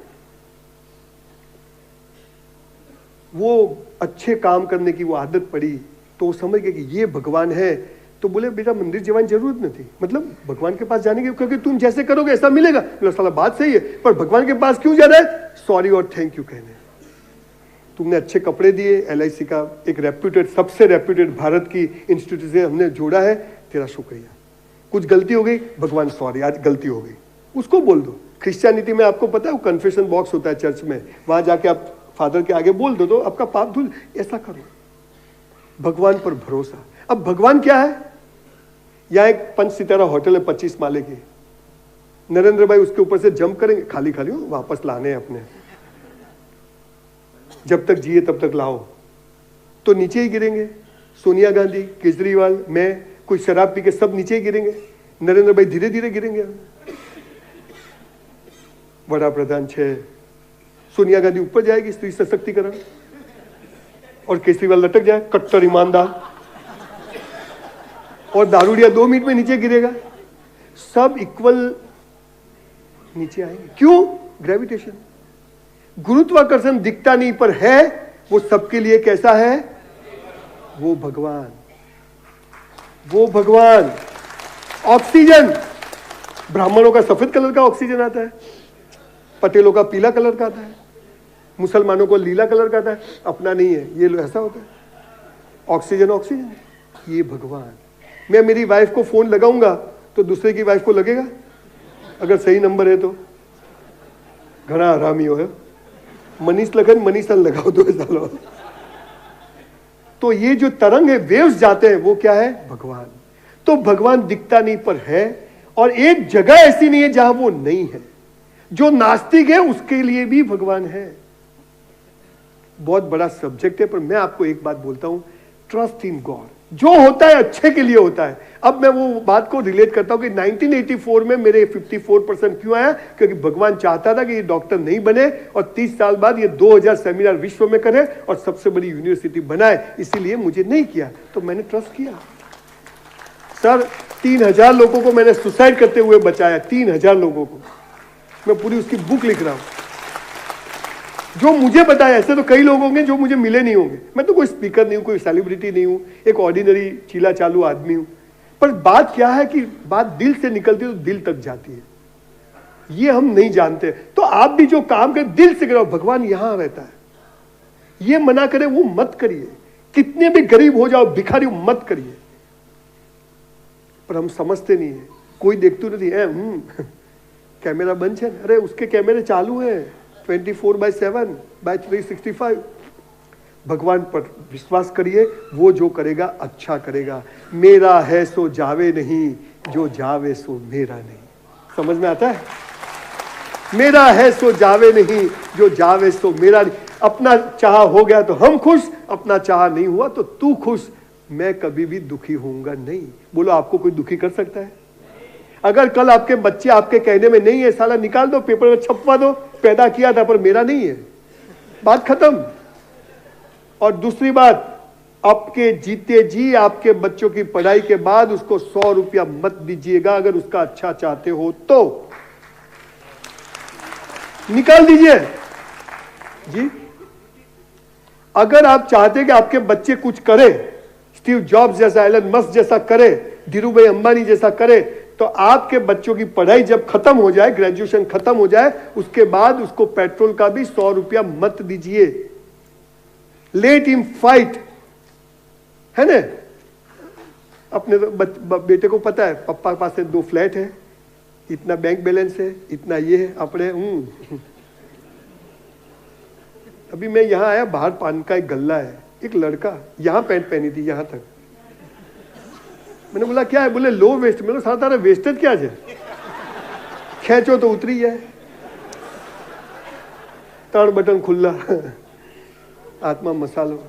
वो अच्छे काम करने की वो आदत पड़ी तो समझ गए कि ये भगवान है। तो बोले बेटा मंदिर जाने जरूरत नहीं थी, मतलब भगवान के पास जाने की, क्योंकि तुम जैसे करोगे ऐसा मिलेगा। बोला साला बात सही है, पर भगवान के पास क्यों जाना है? सॉरी और थैंक यू कहने। तुमने अच्छे कपड़े दिए, LIC का एक रेप्यूटेड, सबसे रेप्यूटेड भारत की इंस्टीट्यूट से हमने जोड़ा है, तेरा शुक्रिया। कुछ गलती हो गई, भगवान सॉरी आज गलती हो गई, उसको बोल दो। क्रिश्चियनिटी में आपको पता है वो कन्फेशन बॉक्स होता है चर्च में, वहां जाके आप फादर के आगे बोल दो तो आपका पाप धुल। ऐसा करो, भगवान पर भरोसा। अब भगवान क्या है? यहाँ एक 5 सितारा होटल है 25 माले की, नरेंद्र भाई उसके ऊपर से जंप करेंगे, खाली खाली हो, वापस लाने हैं अपने, जब तक जिए तब तक लाओ, तो नीचे ही गिरेंगे। सोनिया गांधी, केजरीवाल, मैं, कोई शराब पी के सब नीचे ही गिरेंगे। नरेंद्र भाई धीरे धीरे गिरेंगे। वड़ा प्रधान 6, सोनिया गांधी ऊपर जाएगी, स्त्री सशक्तिकरण, और केजरीवाल लटक जाए, कट्टर ईमानदार, और दारूडिया 2 मिनट में नीचे गिरेगा। सब इक्वल नीचे आएंगे। क्यों? ग्रेविटेशन, गुरुत्वाकर्षण दिखता नहीं पर है, वो सबके लिए कैसा है? वो भगवान, वो भगवान। ऑक्सीजन, ब्राह्मणों का सफेद कलर का ऑक्सीजन आता है, पटेलों का पीला कलर का आता है, मुसलमानों को नीला कलर का आता है, अपना नहीं है। ये ऐसा होता है, ऑक्सीजन ऑक्सीजन, ये भगवान। मैं मेरी वाइफ को फोन लगाऊंगा तो दूसरे की वाइफ को लगेगा, अगर सही नंबर है तो। घना हरामी हो, मनीष लगन मनीषन लगाओ 2 सालों। तो ये जो तरंग है, वेव्स जाते हैं, वो क्या है? भगवान। तो भगवान दिखता नहीं पर है, और एक जगह ऐसी नहीं है जहां वो नहीं है। जो नास्तिक है उसके लिए भी भगवान है। बहुत बड़ा सब्जेक्ट है, पर मैं आपको एक बात बोलता हूं, ट्रस्ट इन गॉड। जो होता है अच्छे के लिए होता है। अब मैं वो बात को रिलेट करता हूं कि 1984 में मेरे 54% क्यों आया? क्योंकि भगवान चाहता था कि ये डॉक्टर नहीं बने और 30 साल बाद ये 2000 सेमिनार विश्व में करे और सबसे बड़ी यूनिवर्सिटी बनाए, इसीलिए मुझे नहीं किया। तो मैंने ट्रस्ट किया। सर 3000 लोगों को मैंने सुसाइड करते हुए बचाया, 3000 लोगों को। मैं पूरी उसकी बुक लिख रहा हूं, जो मुझे बताया। ऐसे तो कई लोग होंगे जो मुझे मिले नहीं होंगे। मैं तो कोई स्पीकर नहीं हूं, कोई सेलिब्रिटी नहीं हूं, एक ऑर्डिनरी चीला चालू आदमी हूं। पर बात क्या है कि बात दिल से निकलती है तो दिल तक जाती है। ये हम नहीं जानते। तो आप भी जो काम करें दिल से करो, भगवान यहां रहता है। ये मना करे वो मत करिए, कितने भी गरीब हो जाओ, भिखारी मत करिए। पर हम समझते नहीं है, कोई देखते नहीं है। कैमरा बंद है, अरे उसके कैमरे चालू है 24/7/365। भगवान पर विश्वास करिए, वो जो करेगा अच्छा करेगा। मेरा है सो जावे नहीं, जो जावे सो मेरा नहीं। समझ में आता है? मेरा है सो जावे नहीं, जो जावे सो मेरा नहीं। अपना चाह हो गया तो हम खुश, अपना चाह नहीं हुआ तो तू खुश। मैं कभी भी दुखी होऊंगा नहीं। बोलो, आपको कोई दुखी कर सकता है? अगर कल आपके बच्चे आपके कहने में नहीं है, साला निकाल दो, पेपर में छपवा दो, पैदा किया था पर मेरा नहीं है, बात खत्म। और दूसरी बात, आपके जीते जी आपके बच्चों की पढ़ाई के बाद उसको 100 रुपया मत दीजिएगा। अगर उसका अच्छा चाहते हो तो निकाल दीजिए जी। अगर आप चाहते कि आपके बच्चे कुछ करे, स्टीव जॉब्स जैसा, एलन मस्क जैसा करे, धीरूभाई अंबानी जैसा करे, तो आपके बच्चों की पढ़ाई जब खत्म हो जाए, ग्रेजुएशन खत्म हो जाए, उसके बाद उसको पेट्रोल का भी 100 रुपया मत दीजिए। लेट हिम फाइट, है ना? अपने बेटे को पता है पापा के पास 2 फ्लैट है, इतना बैंक बैलेंस है, इतना ये है अपने। अभी मैं यहाँ आया, बाहर पान का एक गल्ला है, एक लड़का यहाँ पैंट पहनी थी यहाँ तक। मैंने बोला क्या है? बोले लो वेस्ट। मैंने सारा वेस्टेज क्या है, खेचो तो उतरी है, 3 बटन खुला, आत्मा मसालो।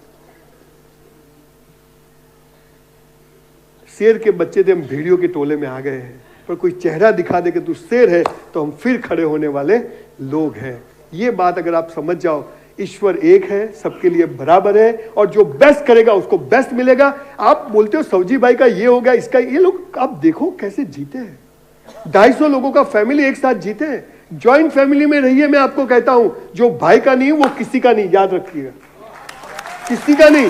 शेर के बच्चे थे, हम भेड़ियों के टोले में आ गए हैं, पर कोई चेहरा दिखा दे कि तू शेर है तो हम फिर खड़े होने वाले लोग हैं। ये बात अगर आप समझ जाओ, ईश्वर एक है, सबके लिए बराबर है, और जो बेस्ट करेगा उसको बेस्ट मिलेगा। आप बोलते हो सवजी भाई का ये हो गया, इसका ये, लोग आप देखो कैसे जीते हैं। 250 लोगों का फैमिली एक साथ जीते हैं। ज्वाइंट फैमिली में रहिए, मैं आपको कहता हूं, जो भाई का नहीं वो किसी का नहीं, याद रखिएगा, किसी का नहीं।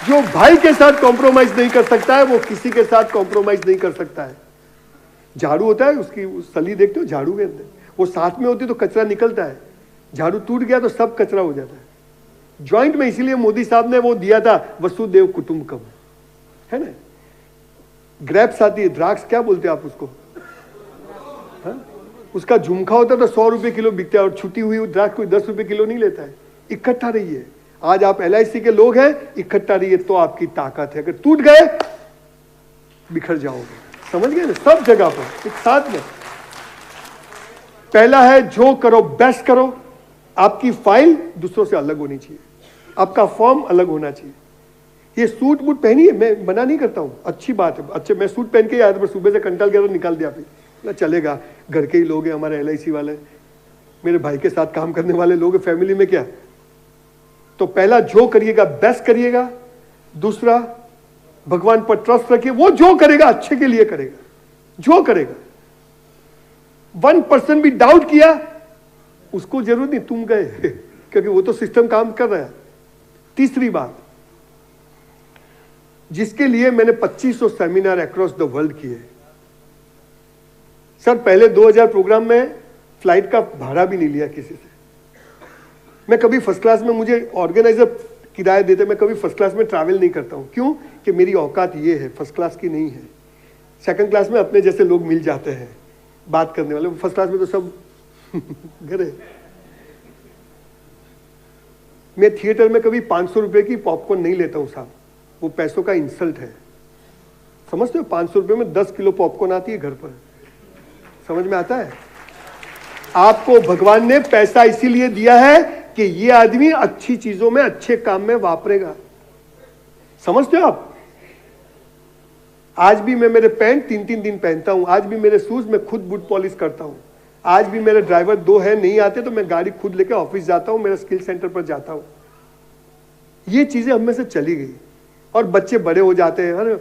जो भाई के साथ कॉम्प्रोमाइज नहीं कर सकता है वो किसी के साथ कॉम्प्रोमाइज नहीं कर सकता है। झाड़ू होता है, उसकी सली देखते हो झाड़ू के अंदर, वो साथ में होती तो कचरा निकलता है, झाड़ू टूट गया तो सब कचरा हो जाता है। ज्वाइंट में इसीलिए मोदी साहब ने वो दिया था वसुदेव कुटुंबकम, है ना। ग्रेप्स आती है, द्राक्ष क्या बोलते हैं आप उसको, हाँ? उसका झुमका होता है तो 100 रुपए किलो बिकता है, और छुटी हुई द्राक्ष कोई 10 रुपए किलो नहीं लेता है। इकट्ठा रहिए। आज आप LIC के लोग हैं, इकट्ठा रहिए तो आपकी ताकत है। अगर टूट गए बिखर जाओगे, समझ गए ना, सब जगह पर एक साथ में। पहला है जो करो बेस्ट करो। आपकी फाइल दूसरों से अलग होनी चाहिए, आपका फॉर्म अलग होना चाहिए। ये सूट बूट पहनिए, मैं मना नहीं करता हूं, अच्छी बात है। अच्छे, मैं सूट पहन के आया था, पर सुबह से कंटाल गया तो निकाल दिया फिर ना, चलेगा, घर के ही लोग हैं हमारे LIC वाले, मेरे भाई के साथ काम करने वाले लोग हैं, फैमिली में क्या। तो पहला जो करिएगा बेस्ट करिएगा। दूसरा भगवान पर ट्रस्ट रखिए, वो जो करेगा अच्छे के लिए करेगा, जो करेगा। 1% भी डाउट किया उसको जरूर नहीं तुम गए क्योंकि वो तो सिस्टम काम कर रहा है। तीसरी बात, जिसके लिए मैंने 2500 सेमिनार अक्रॉस द वर्ल्ड किए। सर पहले 2000 प्रोग्राम में फ्लाइट का भाड़ा भी नहीं लिया किसी से। मैं कभी फर्स्ट क्लास में, मुझे ऑर्गेनाइजर किराया देते, मैं कभी फर्स्ट क्लास में ट्रैवल नहीं करता हूं। क्यों? कि मेरी औकात ये है, फर्स्ट क्लास की नहीं है। सेकंड क्लास में अपने जैसे लोग मिल जाते हैं बात करने वाले, फर्स्ट क्लास में तो सब घर है। मैं थिएटर में कभी 500 रुपए की पॉपकॉर्न नहीं लेता हूं साहब, वो पैसों का इंसल्ट है, समझते हो। 500 रुपए में 10 किलो पॉपकॉर्न आती है घर पर, समझ में आता है। आपको भगवान ने पैसा इसीलिए दिया है कि ये आदमी अच्छी चीजों में, अच्छे काम में वापरेगा, समझते हो आप। आज भी मैं मेरे पैंट 3-3 दिन पहनता हूं, आज भी मेरे शूज मैं खुद बूट पॉलिश करता हूं, आज भी मेरे ड्राइवर 2 है, नहीं आते तो मैं गाड़ी खुद लेकर ऑफिस जाता हूं, मेरा स्किल सेंटर पर जाता हूं। ये चीजें हम में से चली गई, और बच्चे बड़े हो जाते हैं। अरे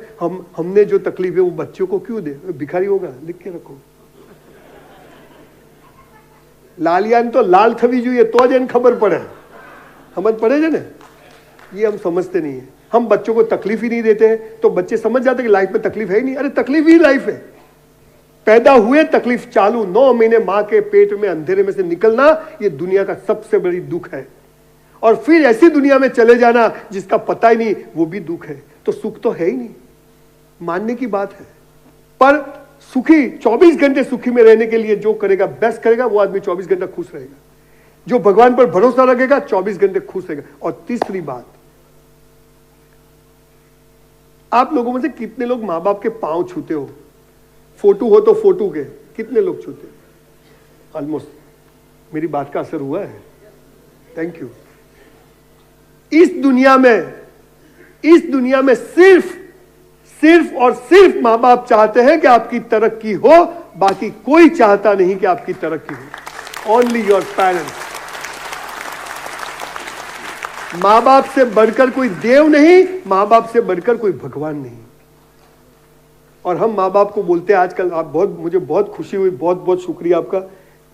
हमने जो तकलीफ है वो बच्चों को क्यों दे, भिखारी होगा, लिख के रखो। लालियान तो लाल थवी જોઈએ तो जन खबर पड़े, समझ पड़े जे ने। ये हम समझते नहीं है। हम बच्चों को तकलीफ ही नहीं देते हैं तो बच्चे समझ जाते हैं कि लाइफ में तकलीफ है ही नहीं। अरे तकलीफ ही लाइफ है, पैदा हुए तकलीफ चालू, 9 महीने मां के पेट में अंधेरे में से निकलना, ये दुनिया का सबसे बड़ी दुख है। और फिर ऐसी दुनिया में चले जाना जिसका पता ही नहीं, वो भी दुख है। तो सुख तो है ही नहीं, मानने की बात है। पर सुखी, 24 घंटे सुखी में रहने के लिए जो करेगा बेस्ट करेगा, वो आदमी 24 घंटा खुश रहेगा। जो भगवान पर भरोसा रखेगा 24 घंटे खुश रहेगा। और तीसरी बात, आप लोगों में से कितने लोग मां बाप के पांव छूते हो? फोटो हो तो फोटो के कितने लोग छूते? ऑलमोस्ट। मेरी बात का असर हुआ है, थैंक यू। इस दुनिया में सिर्फ और सिर्फ मां बाप चाहते हैं कि आपकी तरक्की हो, बाकी कोई चाहता नहीं कि आपकी तरक्की हो। Only your parents. मां बाप से बढ़कर कोई देव नहीं, मां बाप से बढ़कर कोई भगवान नहीं। और हम मां बाप को बोलते हैं आजकल, आप मुझे बहुत खुशी हुई, बहुत बहुत शुक्रिया आपका।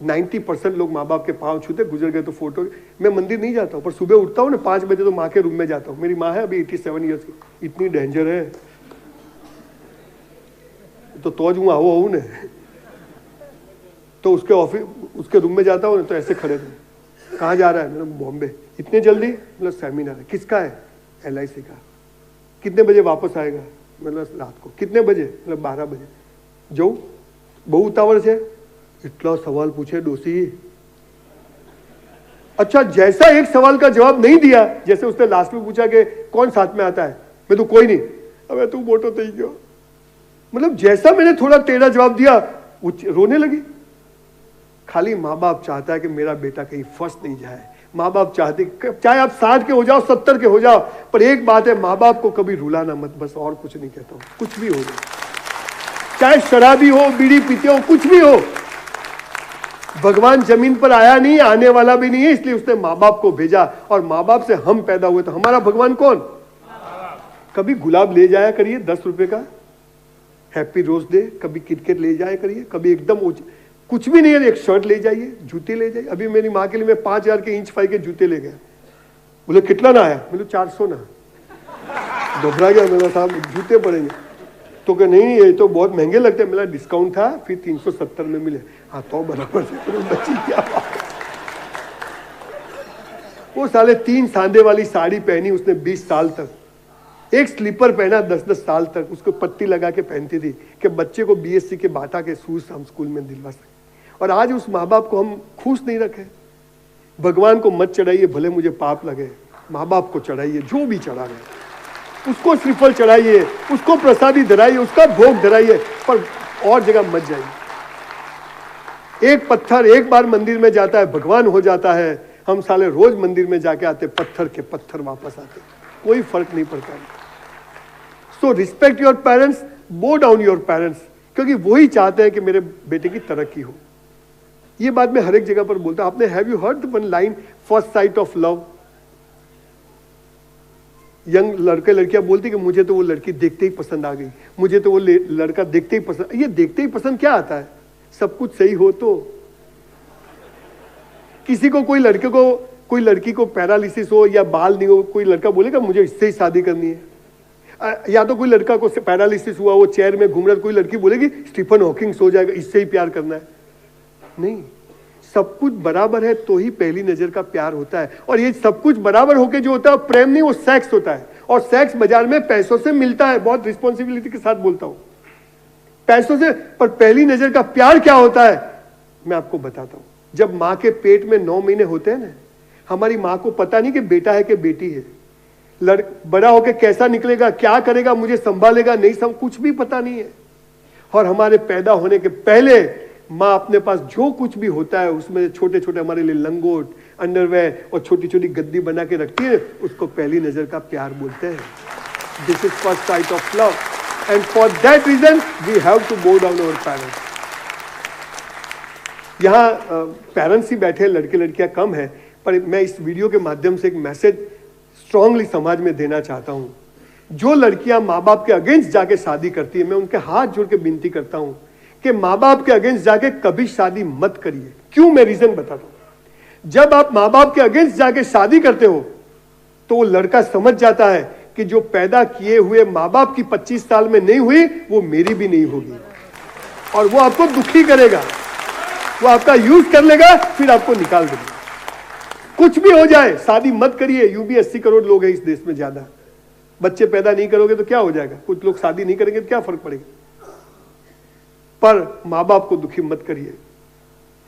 90% लोग माँ बाप के पांव छूते, गुजर गए तो फोटो। मैं मंदिर नहीं जाता हूँ, पर सुबह उठता हूँ ना 5 बजे तो माँ के रूम में जाता हूँ। मेरी माँ है अभी 87 ईयर्स की, इतनी डेंजर है तो जू आओ ने, तो उसके ऑफिस, उसके रूम में जाता हूँ तो ऐसे खड़े थे, कहाँ जा रहा है? मतलब बॉम्बे। इतने जल्दी? मतलब सेमिनार है। किसका है? LIC का। कितने बजे वापस आएगा? मतलब रात को कितने बजे? मतलब 12 बजे। जाऊ बहु उतावल से इतना सवाल पूछे डोसी। अच्छा, जैसा एक सवाल का जवाब नहीं दिया, जैसे उसने लास्ट में पूछा कि कौन साथ में आता है, मैं तो कोई नहीं, अबे तू बोटो तो ही क्यों। मतलब जैसा मैंने थोड़ा टेढ़ा जवाब दिया, वो रोने लगी। खाली माँ बाप चाहता है कि मेरा बेटा कहीं फंस नहीं जाए। माँ बाप चाहते, चाहे आप 60 के हो जाओ, 70 के हो जाओ, पर एक बात है, माँ बाप को कभी रुलाना मत, बस। और कुछ नहीं कहता हूं, कुछ भी हो जाए, चाहे शराबी हो, बीड़ी पीते हो, कुछ भी हो। भगवान जमीन पर आया नहीं, आने वाला भी नहीं है, इसलिए उसने माँ बाप को भेजा, और माँ बाप से हम पैदा हुए, तो हमारा भगवान कौन? कभी गुलाब ले जाया करिए 10 रुपए का, हैप्पी रोज डे, कभी क्रिकेट ले जाया करिए, कभी एकदम कुछ भी नहीं है, एक शर्ट ले जाइए, जूते ले जाइए। अभी मेरी माँ के लिए मैं 5000 के इंच 5 के जूते ले गया। बोले कितना ना आया? बोले 400 ना। घबरा गया मेरा, साहब जूते पड़ेंगे तो क्या? नहीं ये तो बहुत महंगे लगते हैं। मेरा डिस्काउंट था, फिर 370 में मिले। हाँ तो बराबर से बची क्या बात। वो साले 3 सांधे वाली साड़ी पहनी उसने 20 साल तक, एक स्लीपर पहना 10-10 साल तक, उसको पट्टी लगा के पहनती थी कि बच्चे को BSc के बाटा के शूज हम स्कूल में दिलवा सके। और आज उस माँ बाप को हम खुश नहीं रखे। भगवान को मत चढ़ाइए, भले मुझे पाप लगे, माँ बाप को चढ़ाइए, जो भी चढ़ा रहे, उसको श्रीफल चढ़ाइए, उसको प्रसादी धराइए, उसका भोग धराइए, पर और जगह मत जाइए। एक पत्थर एक बार मंदिर में जाता है, भगवान हो जाता है। हम साले रोज मंदिर में जाके आते, पत्थर के पत्थर वापस आते, कोई फर्क नहीं पड़ता। सो रिस्पेक्ट योर पेरेंट्स, बो डाउन योर पेरेंट्स, क्योंकि वही चाहते हैं कि मेरे बेटे की तरक्की हो। ये बात मैं हर एक जगह पर बोलता हूं। आपने have you heard one line, first sight of love? Young लड़के लड़कियां बोलती कि मुझे तो वो लड़की देखते ही पसंद आ गई, मुझे तो वो लड़का देखते ही पसंद। ये देखते ही पसंद क्या आता है? सब कुछ सही हो तो। किसी को, कोई लड़के को, कोई लड़की को पैरालिसिस हो या बाल नहीं हो, कोई लड़का बोलेगा मुझे इससे ही शादी करनी है। या तो कोई लड़का को पैरालिसिस हुआ, वो चेयर में घूम रहा है, कोई लड़की बोलेगी स्टीफन हॉकिंग्स हो जाएगा, इससे ही प्यार करना है। नहीं, सब कुछ बराबर है तो ही पहली नजर का प्यार होता है। और ये सब कुछ बराबर होके जो होता है प्रेम नहीं, वो सेक्स होता है। और सेक्स बाजार में पैसों से मिलता है। बहुत रिस्पॉन्सिबिलिटी के साथ बोलता हूं, पैसों से। पर पहली नजर का प्यार क्या होता है, मैं आपको बताता हूं। जब माँ के पेट में 9 महीने होते हैं ना, हमारी माँ को पता नहीं कि बेटा है कि बेटी है। बड़ा होके कैसा निकलेगा, क्या करेगा, मुझे संभालेगा नहीं, कुछ भी पता नहीं है। और हमारे पैदा होने के पहले माँ अपने पास जो कुछ भी होता है उसमें छोटे छोटे हमारे लिए लंगोट, अंडरवेयर और छोटी छोटी गद्दी बना के रखती है, उसको पहली नजर का प्यार बोलते हैं। This is first sight of love, and for that reason we have to bow down our parents. यहाँ पेरेंट्स ही बैठे, लड़के लड़कियां कम है, पर मैं इस वीडियो के माध्यम से एक मैसेज स्ट्रांगली समाज में देना चाहता हूं। जो लड़कियां माँ बाप के अगेंस्ट जाके शादी करती है, मैं उनके हाथ जोड़ के विनती करता हूं कि माँ बाप के अगेंस्ट जाके कभी शादी मत करिए। क्यों, मैं रीजन बताता हूं। जब आप माँ बाप के अगेंस्ट जाके शादी करते हो तो वो लड़का समझ जाता है कि जो पैदा किए हुए माँ बाप की 25 साल में नहीं हुई, वो मेरी भी नहीं होगी, और वो आपको दुखी करेगा, वो आपका यूज कर लेगा, फिर आपको निकाल देगा। कुछ भी हो जाए, शादी मत करिए। यूं भी 80 करोड़ लोग हैं इस देश में, ज्यादा बच्चे पैदा नहीं करोगे तो क्या हो जाएगा? कुछ लोग शादी नहीं करेंगे तो क्या फर्क पड़ेगा? पर माँ बाप को दुखी मत करिए।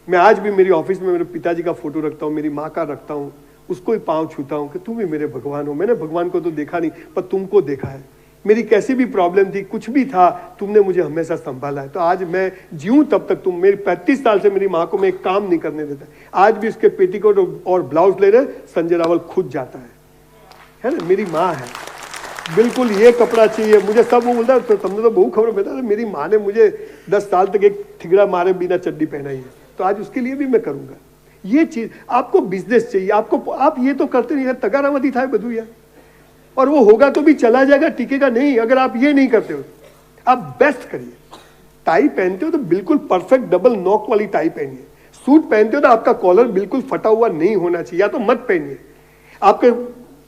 मैं आज भी मेरी ऑफिस में मेरे पिताजी का फोटो रखता हूँ, मेरी माँ का रखता हूँ, उसको ही पांव छूता हूँ कि तुम ही मेरे भगवान हो। मैंने भगवान को तो देखा नहीं, पर तुमको देखा है। मेरी कैसी भी प्रॉब्लम थी, कुछ भी था, तुमने मुझे हमेशा संभाला है। तो आज मैं जीऊं तब तक तुम, मेरी 35 साल से मेरी माँ को मैं एक काम नहीं करने देता। आज भी उसके पेटीकोट और ब्लाउज ले रहे, संजय रावल खुद जाता है ना। मेरी माँ है, बिल्कुल ये कपड़ा चाहिए मुझे, सब वो बोलता है। तो तुमने तो बहुत खबर बता, मेरी माँ ने मुझे 10 साल तक एक ठिगड़ा मारे बिना चड्डी पहनाई है, तो आज उसके लिए भी मैं करूंगा। ये चीज आपको बिजनेस चाहिए, आपको, आप ये तो करते नहीं है, तगारामती था बधु यार, और वो होगा तो भी चला जाएगा, टिकेगा नहीं। अगर आप ये नहीं करते हो, आप बेस्ट करिए। टाई पहनते हो तो बिल्कुल परफेक्ट डबल नॉक वाली टाई पहनिए। सूट पहनते हो तो आपका कॉलर बिल्कुल फटा हुआ नहीं होना चाहिए, या तो मत पहनिए। आपके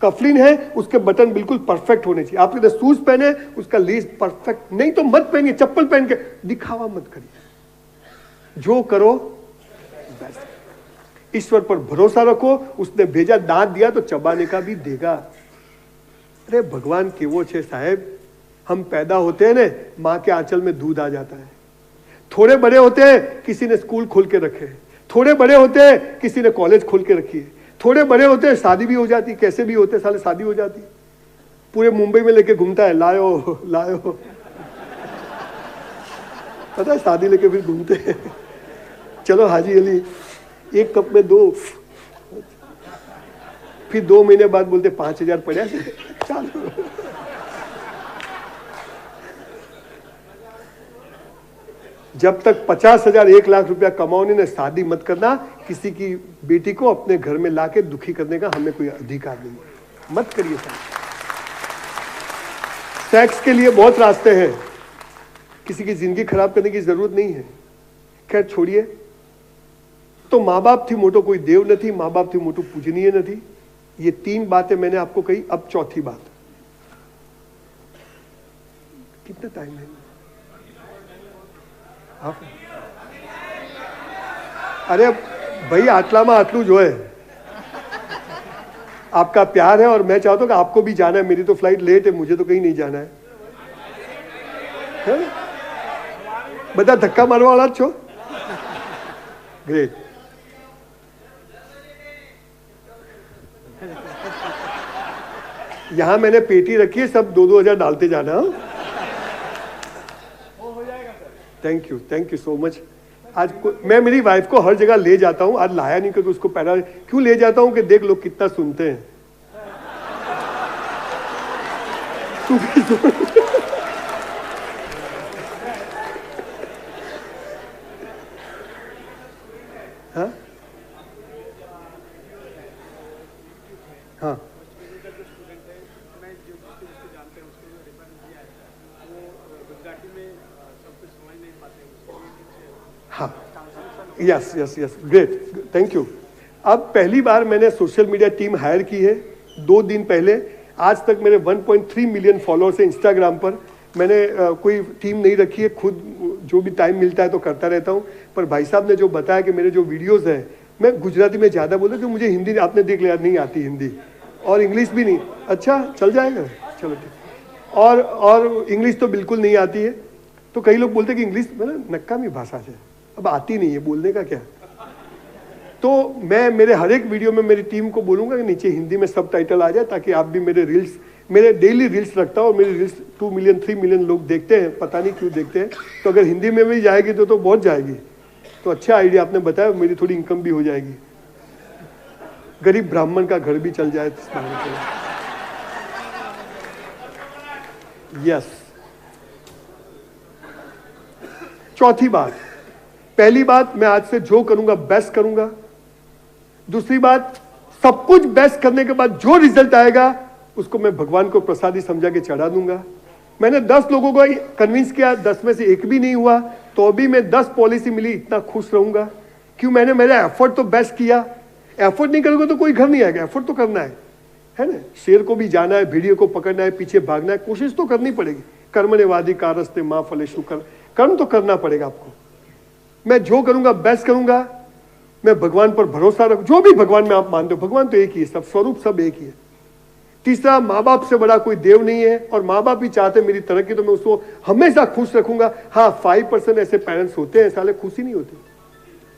कफलिन है, उसके बटन बिल्कुल परफेक्ट होने चाहिए। आपके शूज पहने, उसका लेस परफेक्ट, नहीं तो मत पहनिए। चप्पल पहन के दिखावा मत करिए। जो करो बेस्ट। ईश्वर पर भरोसा रखो, उसने भेजा, दांत दिया तो चबाने का भी देगा। अरे भगवान केવો છે साहेब, हम पैदा होते हैं ना, माँ के आंचल में दूध आ जाता है। थोड़े बड़े होते हैं, किसी ने स्कूल खोल के रखे, थोड़े बड़े होते हैं किसी ने कॉलेज खोल के रखी है, थोड़े बड़े होते हैं शादी भी हो जाती, कैसे भी होते साले शादी हो जाती, पूरे मुंबई में लेके घूमता है, लायो लायो, पता है शादी लेके फिर घूमते हैं, चलो हाजी अली एक कप में दो, फिर 2 महीने बाद बोलते 5,000 पड़ा, चलो। जब तक 50,000 1 लाख रुपया कमाओ नहीं ना, शादी मत करना। किसी की बेटी को अपने घर में लाके दुखी करने का हमें कोई अधिकार नहीं, मत करिए। सेक्स के लिए बहुत रास्ते हैं, किसी की जिंदगी खराब करने की जरूरत नहीं है। खैर छोड़िए। तो माँ बाप थी मोटो कोई देव नहीं, माँ बाप थी मोटो पूजनीय नहीं। ये 3 बातें मैंने आपको कही। अब चौथी बात, कितना टाइम है आप? अरे भाई आटला आटलू जो है, आपका प्यार है और मैं चाहता हूं कि आपको भी जाना है। मेरी तो फ्लाइट लेट है, मुझे तो कहीं नहीं जाना है? बता धक्का मारवा वाला छो। ग्रेट। यहां मैंने पेटी रखी है, सब 2-2 हजार डालते जाना। Thank you so much. आज मैं मेरी वाइफ को हर जगह ले जाता हूं, आज लाया नहीं क्योंकि उसको पैरा क्यों ले जाता हूं कि देख लोग कितना सुनते हैं। हाँ हाँ हाँ, yes yes yes, great, thank you. अब पहली बार मैंने सोशल मीडिया टीम हायर की है 2 दिन पहले। आज तक मेरे 1.3 मिलियन फॉलोअर्स हैं इंस्टाग्राम पर। मैंने कोई टीम नहीं रखी है, खुद जो भी टाइम मिलता है तो करता रहता हूँ। पर भाई साहब ने जो बताया कि मेरे जो वीडियोस हैं, मैं गुजराती में ज़्यादा बोला कि मुझे हिंदी आपने देख लिया नहीं आती हिंदी, और इंग्लिश भी नहीं। अच्छा चल जाएगा, चलो ठीक। और इंग्लिश तो बिल्कुल नहीं आती है। तो कई लोग बोलते हैं कि इंग्लिश मतलब नक्कामी भाषा है, अब आती नहीं है, बोलने का क्या। तो मैं मेरे हर एक वीडियो में मेरी टीम को बोलूंगा कि नीचे हिंदी में सबटाइटल आ जाए, ताकि आप भी मेरे डेली रील्स रखता हूँ, और मेरी रील्स 2 मिलियन 3 मिलियन लोग देखते हैं, पता नहीं क्यों देखते हैं। तो अगर हिंदी में भी जाएगी तो बहुत जाएगी। तो अच्छा आइडिया आपने बताया, मेरी थोड़ी इनकम भी हो जाएगी, गरीब ब्राह्मण का घर भी चल जाए। यस। चौथी बात, पहली बात मैं आज से जो करूंगा बेस्ट करूंगा। दूसरी बात, सब कुछ बेस्ट करने के बाद जो रिजल्ट आएगा उसको मैं भगवान को प्रसादी समझा के चढ़ा दूंगा। मैंने 10 लोगों को कन्विंस किया, 10 में से एक भी नहीं हुआ तो भी मैं 10 पॉलिसी मिली इतना खुश रहूंगा। क्यों? मैंने मेरा एफर्ट तो बेस्ट किया। एफर्ट नहीं करोगे तो कोई घर नहीं आएगा, एफर्ट तो करना है ना। शेर को भी जाना है, भेड़िए को पकड़ना है, पीछे भागना है, कोशिश तो करनी पड़ेगी। कर्मण्येवादी कारस्ते मां फलेषु कर्म तो करना पड़ेगा आपको। मैं जो करूंगा बेस्ट करूंगा। मैं भगवान पर भरोसा रख, जो भी भगवान में आप मानते हो, भगवान तो एक ही है, सब स्वरूप सब एक ही है। तीसरा, माँ बाप से बड़ा कोई देव नहीं है, और माँ बाप भी चाहते मेरी तरक्की, तो मैं उसको हमेशा खुश रखूंगा। हाँ 5% ऐसे पेरेंट्स होते हैं साले खुश ही नहीं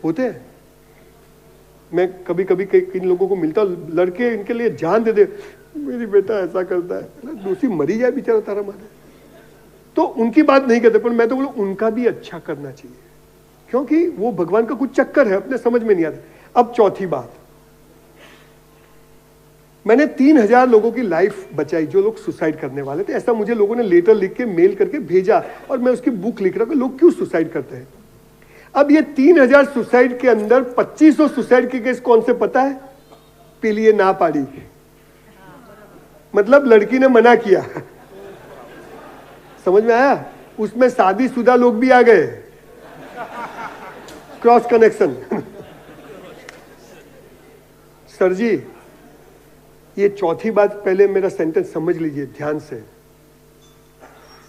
होते हैं। मैं कभी कभी किन लोगों को मिलता, लड़के इनके लिए जान दे दे, मेरी बेटा ऐसा करता है, दूसरी मरी जाए बेचारा तारा मारे, तो उनकी बात नहीं करते। पर मैं तो बोलूं उनका भी अच्छा करना चाहिए, क्योंकि वो भगवान का कुछ चक्कर है, अपने समझ में नहीं आता। अब चौथी बात, मैंने 3000 लोगों की लाइफ बचाई जो लोग सुसाइड करने वाले थे। ऐसा मुझे लोगों ने लेटर लिख के मेल करके भेजा, और मैं उसकी बुक लिख रहा हूं कि लोग क्यों सुसाइड करते हैं। अब ये 3000 सुसाइड के अंदर 2500 सुसाइड के केस कौन से पता है? पीलिए ना पाड़ी, मतलब लड़की ने मना किया। समझ में आया? उसमें शादीशुदा लोग भी आ गए, क्रॉस कनेक्शन। सर जी, ये चौथी बात, पहले मेरा सेंटेंस समझ लीजिए ध्यान से।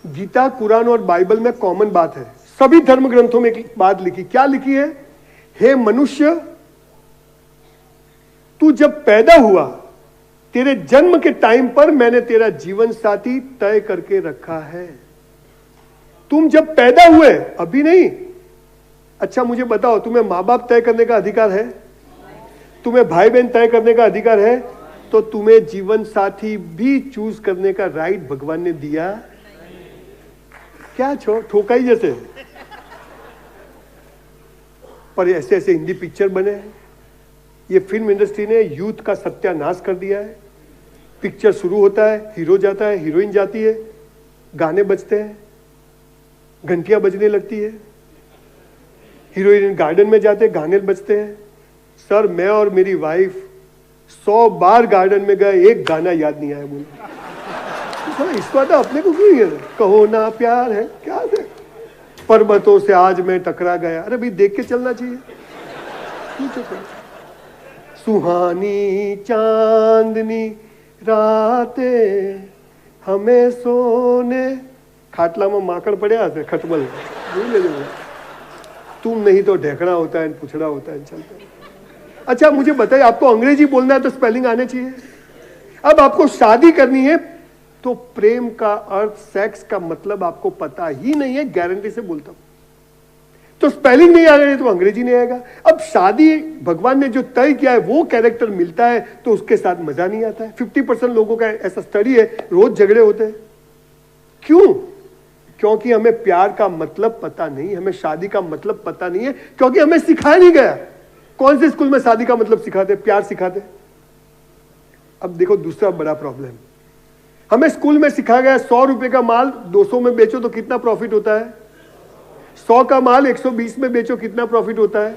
गीता, कुरान और बाइबल में कॉमन बात है, सभी धर्म ग्रंथों में एक बात लिखी। क्या लिखी है? हे मनुष्य, तू जब पैदा हुआ तेरे जन्म के टाइम पर मैंने तेरा जीवन साथी तय करके रखा है। तुम जब पैदा हुए, अभी नहीं। अच्छा मुझे बताओ, तुम्हें मां बाप तय करने का अधिकार है? तुम्हें भाई बहन तय करने का अधिकार है? तो तुम्हें जीवन साथी भी चूज करने का राइट भगवान ने दिया? क्या ठोकाई जैसे। पर ऐसे ऐसे हिंदी पिक्चर बने हैं। ये फिल्म इंडस्ट्री ने यूथ का सत्यानाश कर दिया है। पिक्चर शुरू होता है, हीरो जाता है, हीरोइन जाती है, गाने बजते हैं, घंटियां बजने लगती है, हीरोइन गार्डन में जाते, गाने बजते हैं। सर मैं और मेरी वाइफ 100 बार गार्डन में गए, एक गाना याद नहीं आया मुझे। तो इस बात अपने को क्यों है? कहो ना प्यार है क्या है? पर्वतों से आज मैं टकरा गया। अरे भाई देख के चलना चाहिए। सुहानी चांदनी रातें हमें सोने, खाटला में माकड़ पड़े आते खटमल, तुम नहीं तो ढेकड़ा होता है, पुछड़ा होता है, चलता है। अच्छा मुझे बताइए, आपको अंग्रेजी बोलना है तो स्पेलिंग आने चाहिए। अब आपको शादी करनी है तो प्रेम का अर्थ, सेक्स का मतलब आपको पता ही नहीं है, गारंटी से बोलता हूं। तो स्पेलिंग नहीं आ रही तो अंग्रेजी नहीं आएगा। अब शादी भगवान ने जो तय किया है वो कैरेक्टर मिलता है तो उसके साथ मजा नहीं आता है। 50% लोगों का ऐसा स्टडी है, रोज झगड़े होते हैं। क्यों? क्योंकि हमें प्यार का मतलब पता नहीं, हमें शादी का मतलब पता नहीं है, क्योंकि हमें सिखाया नहीं गया। कौन से स्कूल में शादी का मतलब सिखाते? प्यार सिखाते। अब देखो दूसरा बड़ा प्रॉब्लम, हमें स्कूल में सिखाया गया 100 रुपए का माल 200 में बेचो तो कितना प्रॉफिट होता है, 100 का माल 120 में बेचो कितना प्रॉफिट होता है,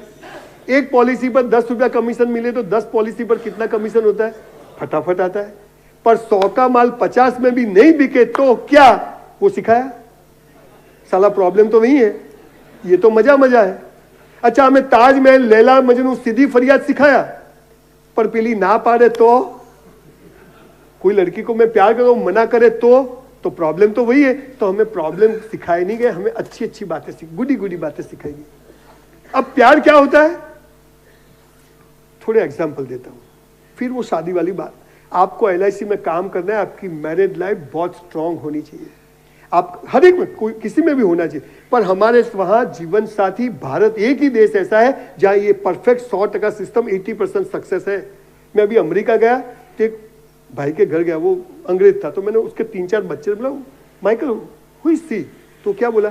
एक पॉलिसी पर 10 रुपया कमीशन मिले तो 10 पॉलिसी पर कितना कमीशन होता है, फटाफट आता है। पर 100 का माल 50 में भी नहीं बिके तो क्या वो सिखाया? साला प्रॉब्लम तो वही है, ये तो मजा मजा है। अच्छा हमें ताजमहल, लैला मजनू, सीधी फरियाद सिखाया, पर पीली ना पाड़े तो, कोई लड़की को मैं प्यार करूं मना करे तो प्रॉब्लम तो वही है। तो हमें प्रॉब्लम सिखाए नहीं गए, हमें अच्छी अच्छी बातें गुडी गुडी बातें सिखाई गई। अब प्यार क्या होता है, थोड़े एग्जांपल देता हूं, फिर वो शादी वाली बात। आपको LIC में काम करना है, आपकी मैरिड लाइफ बहुत स्ट्रांग होनी चाहिए, आप हर एक में, कोई किसी में भी होना चाहिए। पर हमारे वहां जीवन साथी, भारत एक ही देश ऐसा है जहां ये परफेक्ट 100% सिस्टम, 80% सक्सेस है। मैं अभी अमेरिका गया तो एक भाई के घर गया, वो अंग्रेज था, तो मैंने उसके 3-4 बच्चे बोला, माइकल हु इज सी? तो क्या बोला,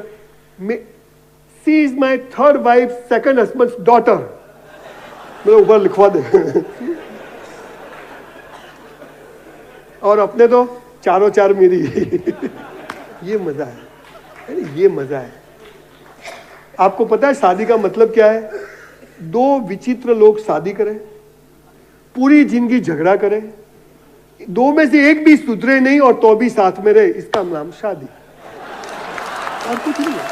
she is my 3rd wife 2nd husband daughter. मेरे ऊपर लिखवा दे। और अपने तो 4 मेरी। ये मजा है, ये मजा है। आपको पता है शादी का मतलब क्या है? 2 विचित्र लोग शादी करें, पूरी जिंदगी झगड़ा करें, 2 में से एक भी सुधरे नहीं और तो भी साथ में रहे, इसका नाम शादी, और कुछ नहीं है।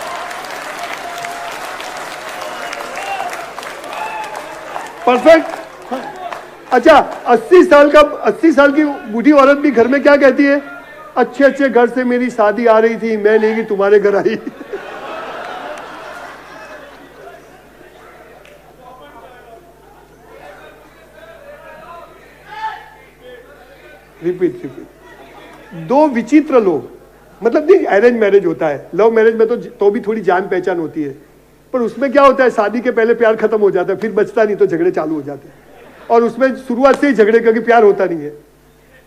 परफेक्ट। अच्छा 80 साल की बूढ़ी औरत भी घर में क्या कहती है, अच्छे अच्छे घर से मेरी शादी आ रही थी, मैं नहीं कि तुम्हारे घर आई। रिपीट। 2 विचित्र लोग, मतलब नहीं, अरेंज मैरिज होता है, लव मैरिज में तो भी थोड़ी जान पहचान होती है, पर उसमें क्या होता है, शादी के पहले प्यार खत्म हो जाता है, फिर बचता नहीं तो झगड़े चालू हो जाते हैं, और उसमें शुरुआत से ही झगड़े, क्योंकि प्यार होता नहीं है।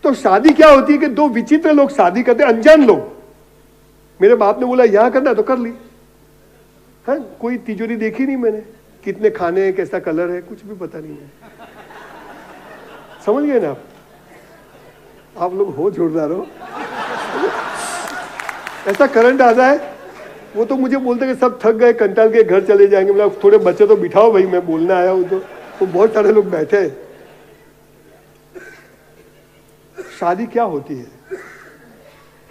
तो शादी क्या होती है कि 2 विचित्र लोग शादी करते, अनजान लोग। मेरे बाप ने बोला यहां करना तो कर ली, है कोई तिजोरी देखी नहीं मैंने, कितने खाने हैं, कैसा कलर है, कुछ भी पता नहीं है। समझ गए ना आप लोग हो जोरदार हो। ऐसा करंट आता है, वो तो मुझे बोलते कि सब थक गए, कंटाल के घर चले जाएंगे। मतलब थोड़े बच्चे तो बिठाओ भाई, मैं बोलना आया हूं। तो बहुत सारे लोग बैठे हैं। शादी क्या होती है?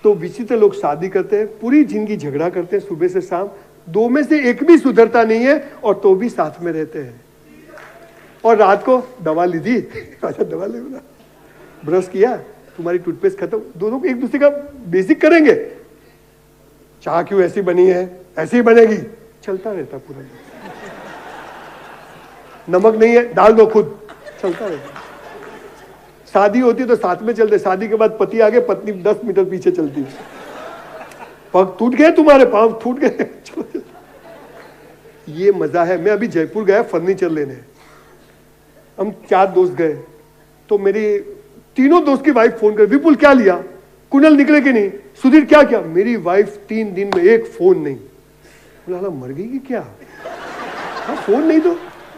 तो विचित्र लोग शादी करते हैं, पूरी जिंदगी झगड़ा करते हैं सुबह से शाम, 2 में से एक भी सुधरता नहीं है और तो भी साथ में रहते हैं। और रात को दवा ली थी, अच्छा दवा ले, ब्रश किया, तुम्हारी टूथपेस्ट खत्म, दोनों को एक दूसरे का बेसिक करेंगे। चाह क्यों ऐसी बनी है, ऐसी ही बनेगी, चलता रहता पूरा। नमक नहीं है, डाल दो खुद, चलता रहता। शादी होती तो साथ में चलते, शादी के बाद पति आगे, पत्नी 10 मीटर पीछे चलती। पग टूट गए तुम्हारे, पांव टूट गए। ये मजा है। मैं अभी जयपुर गया फर्नीचर लेने, हम 4 दोस्त गए, तो मेरी तीनों दोस्त की वाइफ फोन कर, विपुल क्या लिया, कुनल निकले कि नहीं, सुधीर क्या क्या। मेरी वाइफ 3 दिन में एक फोन नहीं। बोला मर गई कि क्या, हाँ फोन नहीं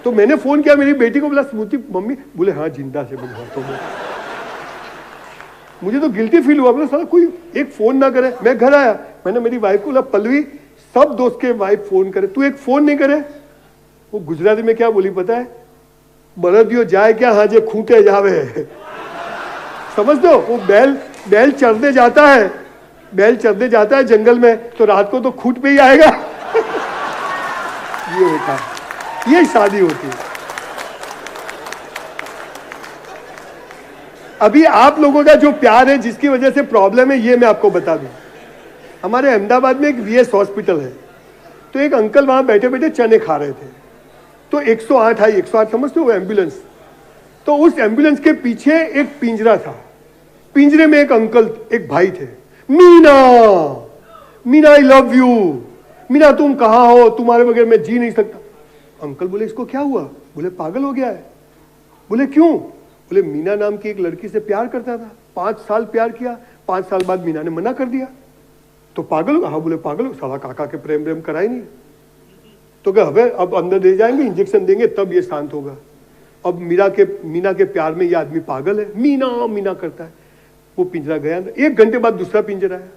तो मैंने फोन किया मेरी बेटी को, बोला स्मृति मम्मी, बोले हाँ जिंदा से। बोले हाँ तो मुझे तो गिल्टी फील हुआ, बोला साला कोई एक फोन ना करे। मैं घर आया, मैंने मेरी वाइफ को बोला पल्लवी सब दोस्त के वाइफ फोन करे, तू एक फोन नहीं करे। वो गुजराती में क्या बोली पता है, बरदियो जाए क्या, हाँ जे खूंटे जावे। समझ दो, वो बैल चरने जाता है, बैल चरने जाता है जंगल में, तो रात को तो खूंट पे ही आएगा। ये होता है, ये शादी होती है। अभी आप लोगों का जो प्यार है, जिसकी वजह से प्रॉब्लम है, ये मैं आपको बता दूं। हमारे अहमदाबाद में एक वीएस हॉस्पिटल है, तो एक अंकल वहां बैठे बैठे चने खा रहे थे, तो 108 आई, 108 समझते हो एम्बुलेंस। तो उस एम्बुलेंस के पीछे एक पिंजरा था, पिंजरे में एक अंकल, एक भाई थे। Meena, Meena I love you, Meena तुम कहाँ हो, तुम्हारे बगैर मैं जी नहीं सकता। अंकल बोले इसको क्या हुआ, बोले पागल हो गया है। बोले क्यों, बोले मीना नाम की एक लड़की से प्यार करता था, 5 साल प्यार किया, 5 साल बाद मीना ने मना कर दिया, तो पागल हो। हाँ बोले पागल हो, साला काका के प्रेम प्रेम कराई नहीं। तो क्या हमें अब अंदर ले जाएंगे, इंजेक्शन देंगे तब ये शांत होगा। अब मीना के प्यार में ये आदमी पागल है, मीना मीना करता है। वो पिंजरा गया, 1 घंटे बाद दूसरा पिंजरा है,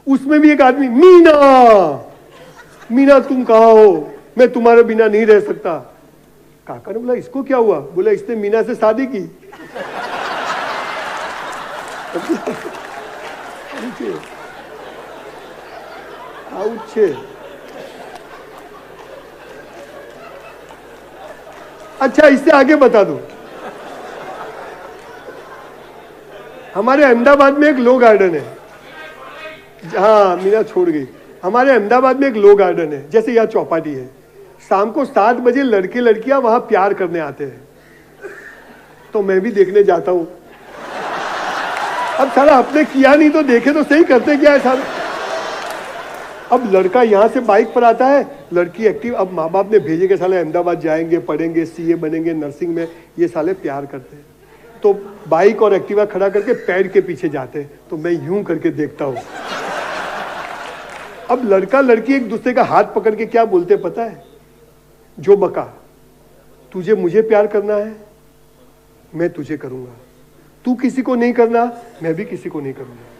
उसमें भी एक आदमी, मीना मीना तुम कहाँ हो, मैं तुम्हारे बिना नहीं रह सकता। काका ने बोला इसको क्या हुआ, बोला इसने मीना से शादी की। अच्छा इससे आगे बता दो, हमारे अहमदाबाद में एक लो गार्डन है, हाँ मीना छोड़ गई। हमारे अहमदाबाद में एक लो गार्डन है, जैसे यहाँ चौपाटी है, शाम को 7 बजे लड़के लड़कियां वहां प्यार करने आते हैं, तो मैं भी देखने जाता हूं। अब साला अपने किया नहीं तो देखे तो सही, करते क्या है साला। अब लड़का यहां से बाइक पर आता है, लड़की एक्टिव। अब माँ बाप ने भेजे के साले अहमदाबाद जाएंगे, पढ़ेंगे, सीए बनेंगे, नर्सिंग में, ये साले प्यार करते हैं, तो बाइक और एक्टिवा खड़ा करके पैर के पीछे जाते हैं, तो मैं यूं करके देखता हूं। अब लड़का लड़की एक दूसरे का हाथ पकड़ के क्या बोलते पता है, जो बका तुझे मुझे प्यार करना है, मैं तुझे करूंगा, तू किसी को नहीं करना, मैं भी किसी को नहीं करूंगा।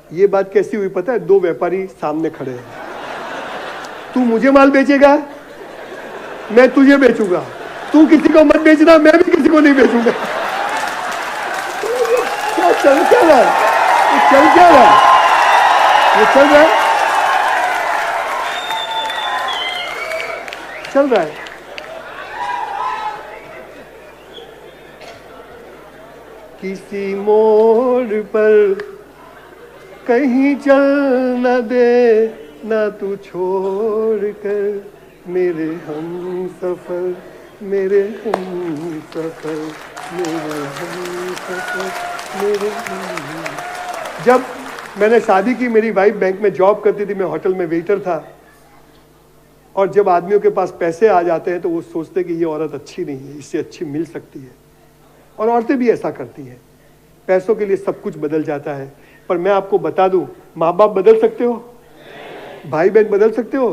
ये बात कैसी हुई पता है, 2 व्यापारी सामने खड़े हैं, तू मुझे माल बेचेगा, मैं तुझे बेचूंगा, तू किसी को मत बेचना, मैं भी किसी को नहीं बेचूंगा। क्या चल क्या रहा है, चल क्या रहा है, ये चल रहा है, चल रहा है। किसी मोड़ पर कहीं चल न दे, ना तू छोड़ कर मेरे हम सफर, मेरे हम सफर, मेरे हम सफर, मेरे हम। जब मैंने शादी की, मेरी वाइफ बैंक में जॉब करती थी, मैं होटल में वेटर था, और जब आदमियों के पास पैसे आ जाते हैं तो वो सोचते कि ये औरत अच्छी नहीं है, इससे अच्छी मिल सकती है, और औरतें भी ऐसा करती हैं। पैसों के लिए सब कुछ बदल जाता है, पर मैं आपको बता दूं, माँ बाप बदल सकते हो, भाई बहन बदल सकते हो,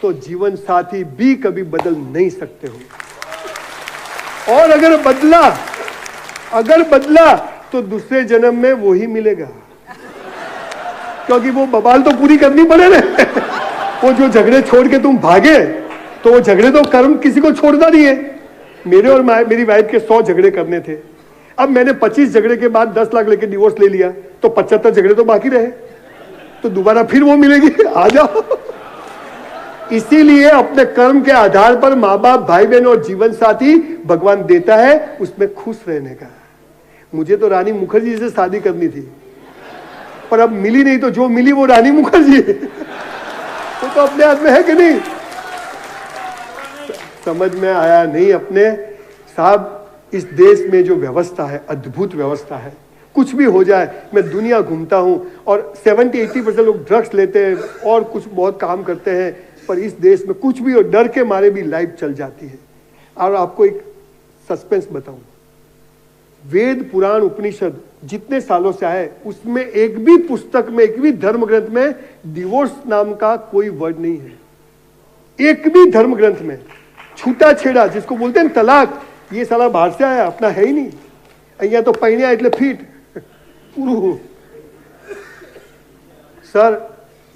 तो जीवन साथी भी कभी बदल नहीं सकते हो। और अगर बदला तो दूसरे जन्म में वो ही मिलेगा, क्योंकि वो बवाल तो पूरी करनी पड़े ना। वो जो झगड़े छोड़ के तुम भागे, तो वो झगड़े तो कर्म किसी को छोड़ना नहीं है। मेरे और मेरी वाइफ के 100 झगड़े करने थे, अब मैंने 25 झगड़े के बाद 10 लाख लेके डिवोर्स ले लिया, तो 75 झगड़े तो बाकी रहे, तो दोबारा फिर वो मिलेगी, आ जाओ। इसीलिए अपने कर्म के आधार पर माँ बाप, भाई बहन और जीवन साथी भगवान देता है, उसमें खुश रहने का। मुझे तो रानी मुखर्जी से शादी करनी थी, पर अब मिली नहीं, तो जो मिली वो रानी मुखर्जी, वो तो अपने हाथ में है कि नहीं। समझ में आया नहीं अपने साहब, इस देश में जो व्यवस्था है, अद्भुत व्यवस्था है। कुछ भी हो जाए, मैं दुनिया घूमता हूं और 70-80% लोग ड्रग्स लेते हैं और कुछ बहुत काम करते हैं, पर इस देश में कुछ भी हो, डर के मारे भी लाइफ चल जाती है। और आपको एक सस्पेंस बताऊं, वेद पुराण उपनिषद जितने सालों से आए, उसमें एक भी पुस्तक में, एक भी धर्म ग्रंथ में डिवोर्स नाम का कोई वर्ड नहीं है। एक भी धर्म ग्रंथ में छूटा छेड़ा, जिसको बोलते हैं तलाक, ये साला बाहर से आया, अपना है ही नहीं। अहिया तो पहिण्या એટલે फीट पूरू। सर,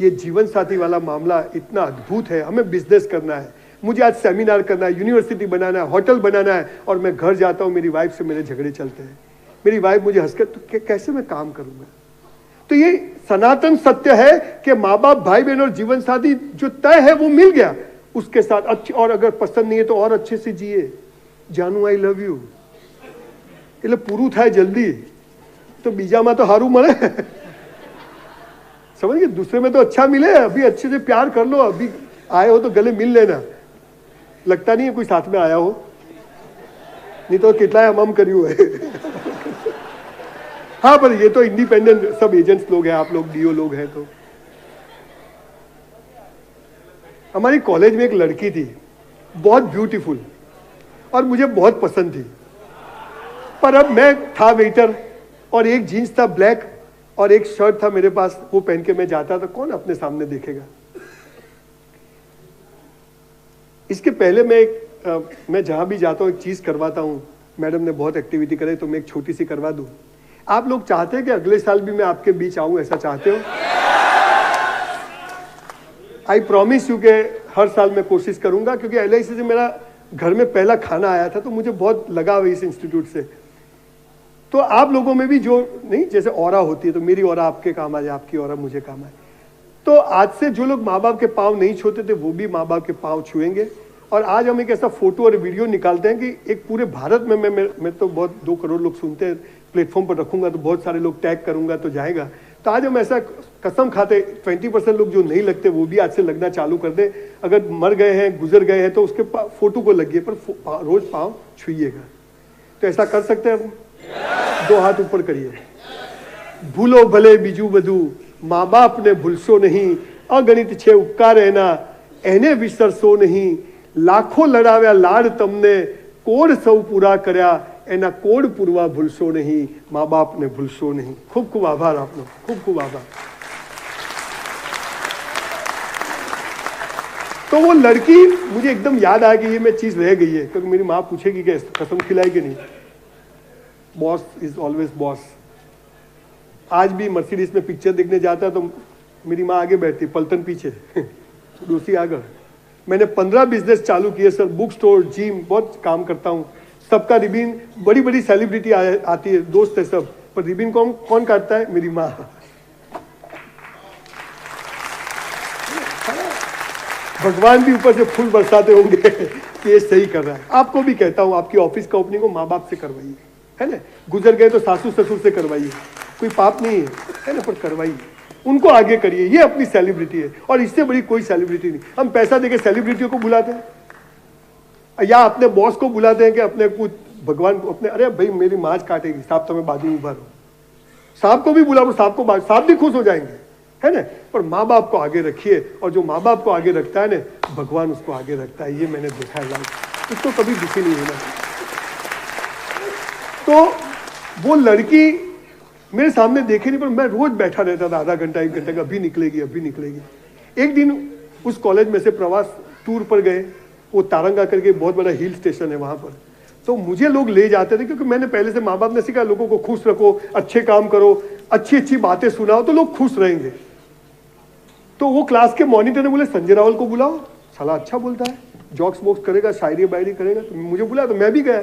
ये जीवन साथी वाला मामला इतना अद्भुत है। हमें बिजनेस करना है, मुझे आज सेमिनार करना है, यूनिवर्सिटी बनाना है, होटल बनाना है, और मैं घर जाता हूं, मेरी वाइफ से मेरे झगड़े चलते हैं। मेरी वाइफ मुझे हंसकर, तो कैसे मैं काम करूंगा? तो ये सनातन सत्य है कि माँ बाप, भाई बहन और जीवन साथी जो तय है वो मिल गया, उसके साथ अच्छी, और अगर पसंद नहीं है तो और अच्छे से जिए। जानू आई लव यू એટલે પૂરું થાય જલ્દી, तो बीजाમાં तो हारू मरे। समझ गए? दूसरे में तो अच्छा मिले, अभी अच्छे से प्यार कर लो, अभी आए हो तो गले मिल लेना। लगता नहीं है कोई साथ में आया हो, नहीं तो कितना हम કર્યું है। हाँ, पर ये तो इंडिपेंडेंट सब एजेंट्स लोग हैं, आप लोग डीओ लोग हैं। तो हमारी कॉलेज में एक लड़की थी, बहुत ब्यूटीफुल, और मुझे बहुत पसंद थी। पर अब मैं था वेटर, और एक जीन्स था ब्लैक और एक शर्ट था मेरे पास, वो पहन के मैं जाता था, कौन अपने सामने देखेगा? इसके पहले मैं जहां भी जाता हूं एक चीज करवाता हूं। मैडम ने बहुत एक्टिविटी करे तो मैं एक छोटी सी करवा दूं। आप लोग चाहते हैं कि अगले साल भी मैं आपके बीच आऊं? ऐसा चाहते हो? आई प्रॉमिस यू के हर साल मैं कोशिश करूंगा, क्योंकि LIC से मेरा घर में पहला खाना आया था, तो मुझे बहुत लगाव है इस इंस्टीट्यूट से। तो आप लोगों में भी जो नहीं, जैसे ऑरा होती है, तो मेरी ऑरा आपके काम आ जाए, आपकी ऑरा मुझे काम आए। तो आज से जो लोग माँ बाप के पाँव नहीं छूते थे, वो भी माँ बाप के पाँव छुएंगे। और आज हम एक ऐसा फोटो और वीडियो निकालते हैं कि एक पूरे भारत में मैं तो बहुत 2 करोड़ लोग सुनते हैं, प्लेटफॉर्म पर रखूंगा तो बहुत सारे लोग टैग करूंगा तो जाएगा। तो आज हम ऐसा कसम खाते, 20% लोग जो नहीं लगते वो भी आज से लगना चालू कर दे। अगर मर गए हैं, गुजर गए हैं, तो उसके फोटो को लगिए, पर रोज पाँव छुइएगा। तो ऐसा कर सकते हैं हम? 2 हाथ ऊपर करिए। भूलो भले बीजू बधू, माँ बाप ने भूलशो नहीं, अगणित छे उपकार एना, एने विसरशो नहीं। लाखों लड़ाव्या लाड तमने, कोड सौ पूरा कर्या, एना कोड पूरवा भूलशो नहीं, माँ बाप ने भूलशो नहीं। खूब खूब आभार आपनो, खूब खूब आभार। तो वो लड़की मुझे एकदम याद आ गई, ये मैं चीज रह गई है, क्योंकि मेरी माँ पूछेगी कि कसम खिलाई कि नहीं। Boss is always boss. आज भी मर्सिडीज में पिक्चर देखने जाता है तो मेरी माँ आगे बैठती, पलटन पीछे, दूसरी आगे। मैंने 15 बिजनेस चालू किए सर, बुक स्टोर, जिम, बहुत काम करता हूँ। सबका रिबीन, बड़ी बड़ी सेलिब्रिटी आती है, दोस्त है सब, पर रिबीन कौन काटता है? मेरी माँ। भगवान भी ऊपर से फूल बरसाते होंगे कि ये सही कर रहा है। आपको भी कहता हूँ, आपकी ऑफिस का ओपनिंग को माँ बाप से करवाइए, है ना? गुजर गए तो सासू ससुर से करवाइए, कोई पाप नहीं है ना, पर करवाइए, उनको आगे करिए। ये अपनी सेलिब्रिटी है, और इससे बड़ी कोई सेलिब्रिटी नहीं। हम पैसा देके सेलिब्रिटियों को बुलाते हैं, या अपने बॉस को बुलाते हैं कि अपने कुछ भगवान को अपने, अरे भाई मेरी माज काटेगी साहब, तो मैं बाजू में उभा रहूं। साहब को भी बुलाओ, साहब भी खुश हो जाएंगे, है ना? पर माँ बाप को आगे रखिए, और जो माँ बाप को आगे रखता है ना, भगवान उसको आगे रखता है। ये मैंने देखा है लाइफ, उसको कभी दुखी नहीं होना। तो वो लड़की मेरे सामने देखे नहीं, पर मैं रोज बैठा रहता था आधा घंटा 1 घंटे का, अभी निकलेगी अभी निकलेगी। एक दिन उस कॉलेज में से प्रवास टूर पर गए, वो तारंगा करके बहुत बड़ा हिल स्टेशन है वहां पर। तो मुझे लोग ले जाते थे, क्योंकि मैंने पहले से, माँ बाप ने सिखाया लोगों को खुश रखो, अच्छे काम करो, अच्छी अच्छी बातें सुनाओ तो लोग खुश रहेंगे। तो वो क्लास के मॉनिटर ने बोले संजय रावल को बुलाओ, साला अच्छा बोलता है, जॉक्स बॉक्स करेगा, शायरी बायरी करेगा। तो मुझे बुलाया, तो मैं भी गया।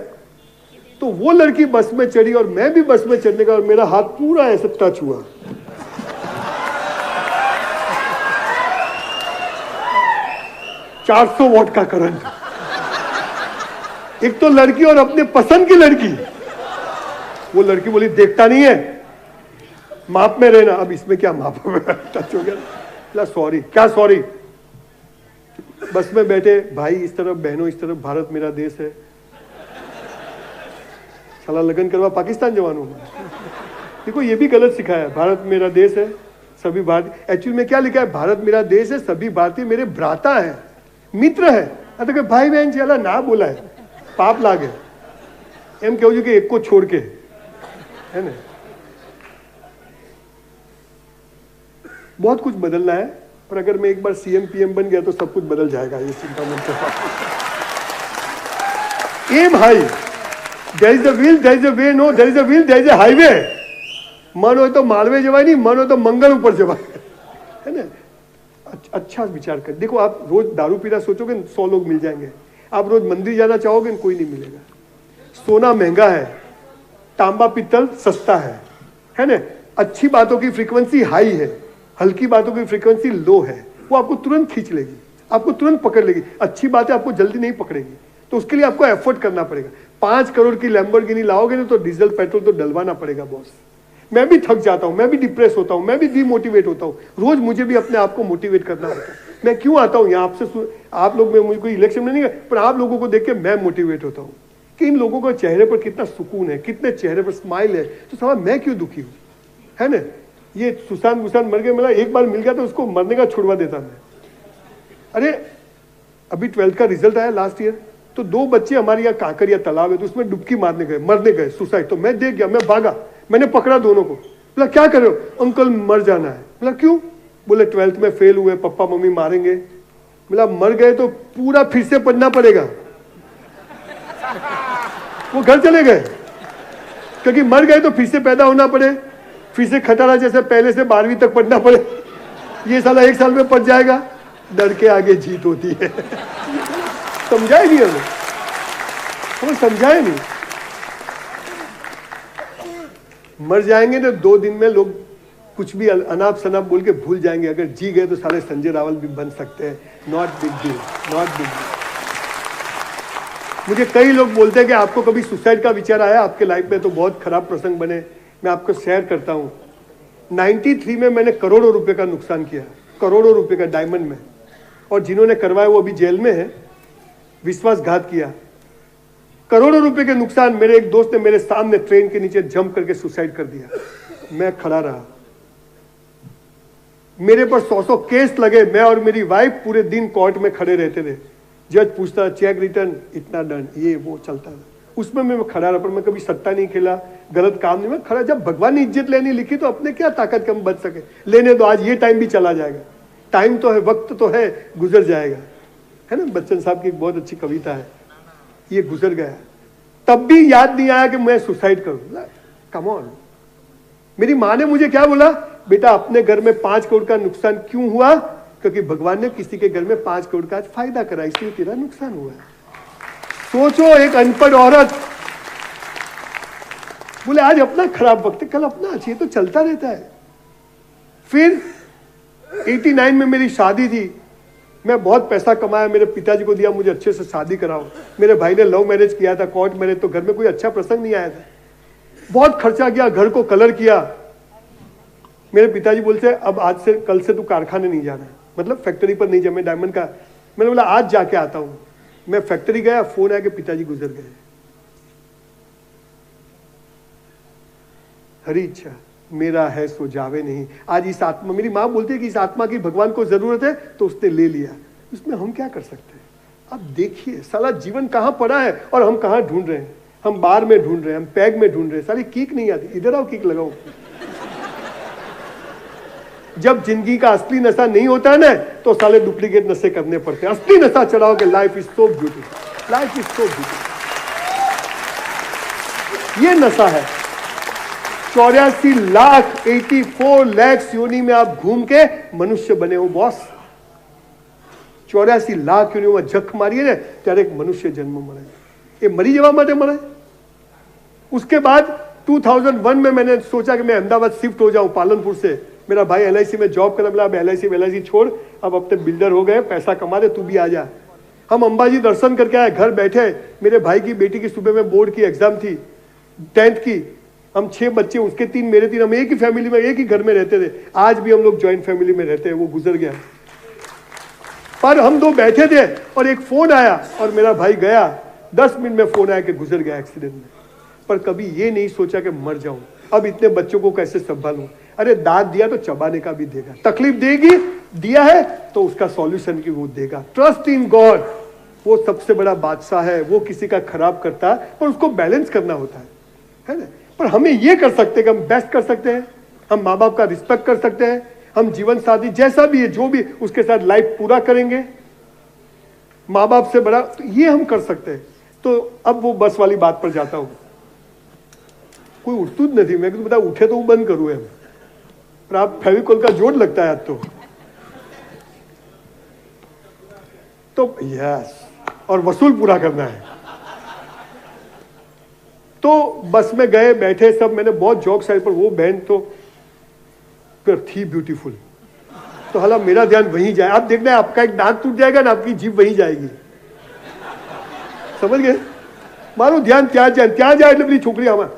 तो वो लड़की बस में चढ़ी और मैं भी बस में चढ़ने का, और मेरा हाथ पूरा ऐसे टच हुआ। $400 वॉट का करंट। एक तो लड़की और अपने पसंद की लड़की। वो लड़की बोली देखता नहीं है, माप में रहना। अब इसमें क्या माप में टच हो गया। सॉरी, क्या सॉरी? बस में बैठे भाई इस तरफ, बहनों इस तरफ, भारत मेरा देश है। साला लगन करवा पाकिस्तान जवानों में। देखो ये भी गलत सिखाया है, भारत मेरा देश है सभी भारतीय, एक्चुअली में क्या लिखा है, भारत मेरा देश है सभी भारतीय मेरे भ्राता है, मित्र है। तो भाई बहन चला ना बोला है, पाप लागे एम कहूँ कि एक को छोड़ के, है ना। बहुत कुछ बदलना है, पर अगर मैं एक बार सीएम पीएम बन गया तो सब कुछ बदल जाएगा, ये चिंता मत करो। Am high, there is a will, there is a way, no there is a will, there is a highway. मन हो तो मालवे जवाई नहीं, मन हो तो मंगल ऊपर जवाई, है ना। अच्छा विचार कर, देखो आप रोज दारू पीना सोचोगे 100 लोग मिल जाएंगे, आप रोज मंदिर जाना चाहोगे कोई नहीं मिलेगा। सोना महंगा है, तांबा पित्तल सस्ता है ना। अच्छी बातों की फ्रीक्वेंसी हाई है, हल्की बातों की फ्रीक्वेंसी लो है, वो आपको तुरंत खींच लेगी, आपको तुरंत पकड़ लेगी। अच्छी बातें आपको जल्दी नहीं पकड़ेगी, तो उसके लिए आपको एफर्ट करना पड़ेगा। 5 करोड़ की लैम्बोर्गिनी लाओगे ना तो डीजल पेट्रोल तो डलवाना पड़ेगा बॉस। मैं भी थक जाता हूं, मैं भी डिप्रेस होता हूं, मैं भी डिमोटिवेट होता हूं, रोज मुझे भी अपने आप को मोटिवेट करना होता है। मैं क्यों आता हूं यहाँ आपसे, आप लोग में मुझे कोई इलेक्शन में नहीं है, पर आप लोगों को देख के मैं मोटिवेट होता हूँ कि इन लोगों के चेहरे पर कितना सुकून है, कितने चेहरे पर स्माइल है, तो समझ मैं क्यों दुखी हूँ, है ना। ये सुशांत मर गया, मिला एक बार मिल गया तो उसको मरने का छुड़वा देता मैं। अरे अभी 12th का रिजल्ट आया लास्ट ईयर, तो 2 बच्चे हमारे यहाँ काकरिया तालाब है, तो उसमें डुबकी मारने गए, मरने गए, सुसाइड। तो मैं देख गया, मैं भागा, मैंने पकड़ा दोनों को, बोला क्या कर रहे हो, अंकल मर जाना है। बोला क्यों, बोले 12th में फेल हुए, पापा मम्मी मारेंगे। बोला मर गए तो पूरा फिर से पढ़ना पड़ेगा। वो घर चले गए, क्योंकि मर गए तो फिर से पैदा होना पड़े, फिर से खटारा जैसे पहले से 12वीं तक पढ़ना पड़े। ये साला 1 साल में पढ़ जाएगा, डर के आगे जीत होती है। समझाए नहीं हमें समझाए नहीं। मर जाएंगे तो 2 दिन में लोग कुछ भी अनाप शनाप बोल के भूल जाएंगे, अगर जी गए तो साले संजय रावल भी बन सकते हैं, not big deal, not big deal. मुझे कई लोग बोलते हैं कि आपको कभी सुसाइड का विचार आया आपके लाइफ में, तो बहुत खराब प्रसंग बने, मैं आपको शेयर करता हूं। 93 में मैंने करोड़ों रुपए का नुकसान किया, करोड़ों रुपए का डायमंड में, और जिन्होंने करवाया वो अभी जेल में है, विश्वासघात किया। करोड़ों रुपए के नुकसान, मेरे एक दोस्त ने मेरे सामने ट्रेन के नीचे जंप करके सुसाइड कर दिया, मैं खड़ा रहा। मेरे पर 100 केस लगे, मैं और मेरी वाइफ पूरे दिन कोर्ट में खड़े रहते थे, जज पूछता चेक रिटर्न इतना डन, ये वो चलता था, उसमें मैं खड़ा रहा। पर मैं कभी सट्टा नहीं खेला, गलत काम नहीं, मैं खड़ा। जब भगवान ने इज्जत लेनी लिखी तो अपने क्या ताकत कम बच सके, लेने दो, आज ये टाइम भी चला जाएगा, टाइम तो है, वक्त तो है, गुजर जाएगा, है ना। बच्चन साहब की एक बहुत अच्छी कविता है, ये गुजर गया, तब भी याद नहीं आया कि मैं सुसाइड करूं। कम ऑन, मेरी माँ ने मुझे क्या बोला, बेटा अपने घर में 5 करोड़ का नुकसान क्यों हुआ, क्योंकि भगवान ने किसी के घर में 5 करोड़ का फायदा करा, इसलिए तेरा नुकसान हुआ है। सोचो, एक अनपढ़ औरत बोले आज अपना खराब वक्त है, कल अपना अच्छी, तो चलता रहता है। फिर 89 में मेरी शादी थी, मैं बहुत पैसा कमाया, मेरे पिताजी को दिया, मुझे अच्छे से शादी कराओ। मेरे भाई ने लव मैरिज किया था, कोर्ट मैरिज, तो घर में कोई अच्छा प्रसंग नहीं आया था, बहुत खर्चा किया, घर को कलर किया। मेरे पिताजी बोलते अब आज से कल से तू कारखाने नहीं जाना, मतलब फैक्ट्री पर नहीं जाना, डायमंड का। मैंने बोला आज जाके आता हूं। मैं फैक्ट्री गया, फोन आया कि पिताजी गुजर गए। हरी इच्छा मेरा है सो जावे नहीं। आज इस आत्मा, मेरी माँ बोलती है कि इस आत्मा की भगवान को जरूरत है, तो उसने ले लिया, उसमें हम क्या कर सकते हैं। अब देखिए साला जीवन कहां पड़ा है और हम कहां ढूंढ रहे हैं। हम बार में ढूंढ रहे हैं, हम पैग में ढूंढ रहे हैं, साली किक नहीं आती। इधर आओ किक लगाओ। जब जिंदगी का असली नशा नहीं होता है ना, तो साले डुप्लीकेट नशे करने पड़ते हैं। असली नशा चढ़ाओ कि life is so beautiful, life is so beautiful. ये नशा है। 84 लाख योनि में आप घूम के मनुष्य बने हो बॉस। 84 लाख योनि में जख मारिए ना, ત્યારે एक मनुष्य जन्म મળે। ये मरी जवा माटे મળે। उसके बाद 2001 में मैंने सोचा कि मैं अहमदाबाद शिफ्ट हो जाऊं पालनपुर से। मेरा भाई LIC में जॉब करने वाला, अब LIC छोड़, अब अपने बिल्डर हो गए, पैसा कमा दे, तू भी आ जा। हम अंबाजी दर्शन करके आए, घर बैठे। मेरे भाई की बेटी की सुबह में बोर्ड की एग्जाम थी, 10th की। हम 6 बच्चे, उसके 3 मेरे 3, हम एक ही फैमिली में, एक ही घर में रहते थे। आज भी हम लोग ज्वाइंट फैमिली में रहते हैं, वो गुजर गया। पर हम 2 बैठे थे और एक फोन आया और मेरा भाई गया, 10 मिनट में फोन आया कि गुजर गया एक्सीडेंट में। पर कभी ये नहीं सोचा कि मर जाऊं, अब इतने बच्चों को कैसे संभालूं। अरे दांत दिया तो चबाने का भी देगा, तकलीफ देगी, दिया है तो उसका सॉल्यूशन की वो देगा। ट्रस्ट इन गॉड, वो सबसे बड़ा बादशाह है, वो किसी का खराब करता है पर उसको बैलेंस करना होता है ना। पर हमें ये कर सकते हैं कि हम बेस्ट कर सकते हैं, हम माँ बाप का रिस्पेक्ट कर सकते हैं, हम जीवन साथी जैसा भी है जो भी उसके साथ लाइफ पूरा करेंगे, माँ बाप से बड़ा, तो ये हम कर सकते हैं। तो अब वो बस वाली बात पर जाता हूं, कोई उठतू नहीं, मैं तो बता उठे तो वो बंद करूँ एम, पर आप फेविकोल का जोड़ लगता है आज तो यस, और वसूल पूरा करना है। तो बस में गए, बैठे सब, मैंने बहुत जोक साइड पर, वो बहन तो थी ब्यूटीफुल, तो हाला मेरा ध्यान वहीं जाए। आप देखना है आपका एक दांत टूट जाएगा ना, आपकी जीभ वहीं जाएगी, समझ गए। मारो ध्यान ત્યાં जाए એટલે बड़ी छोकरी आवा।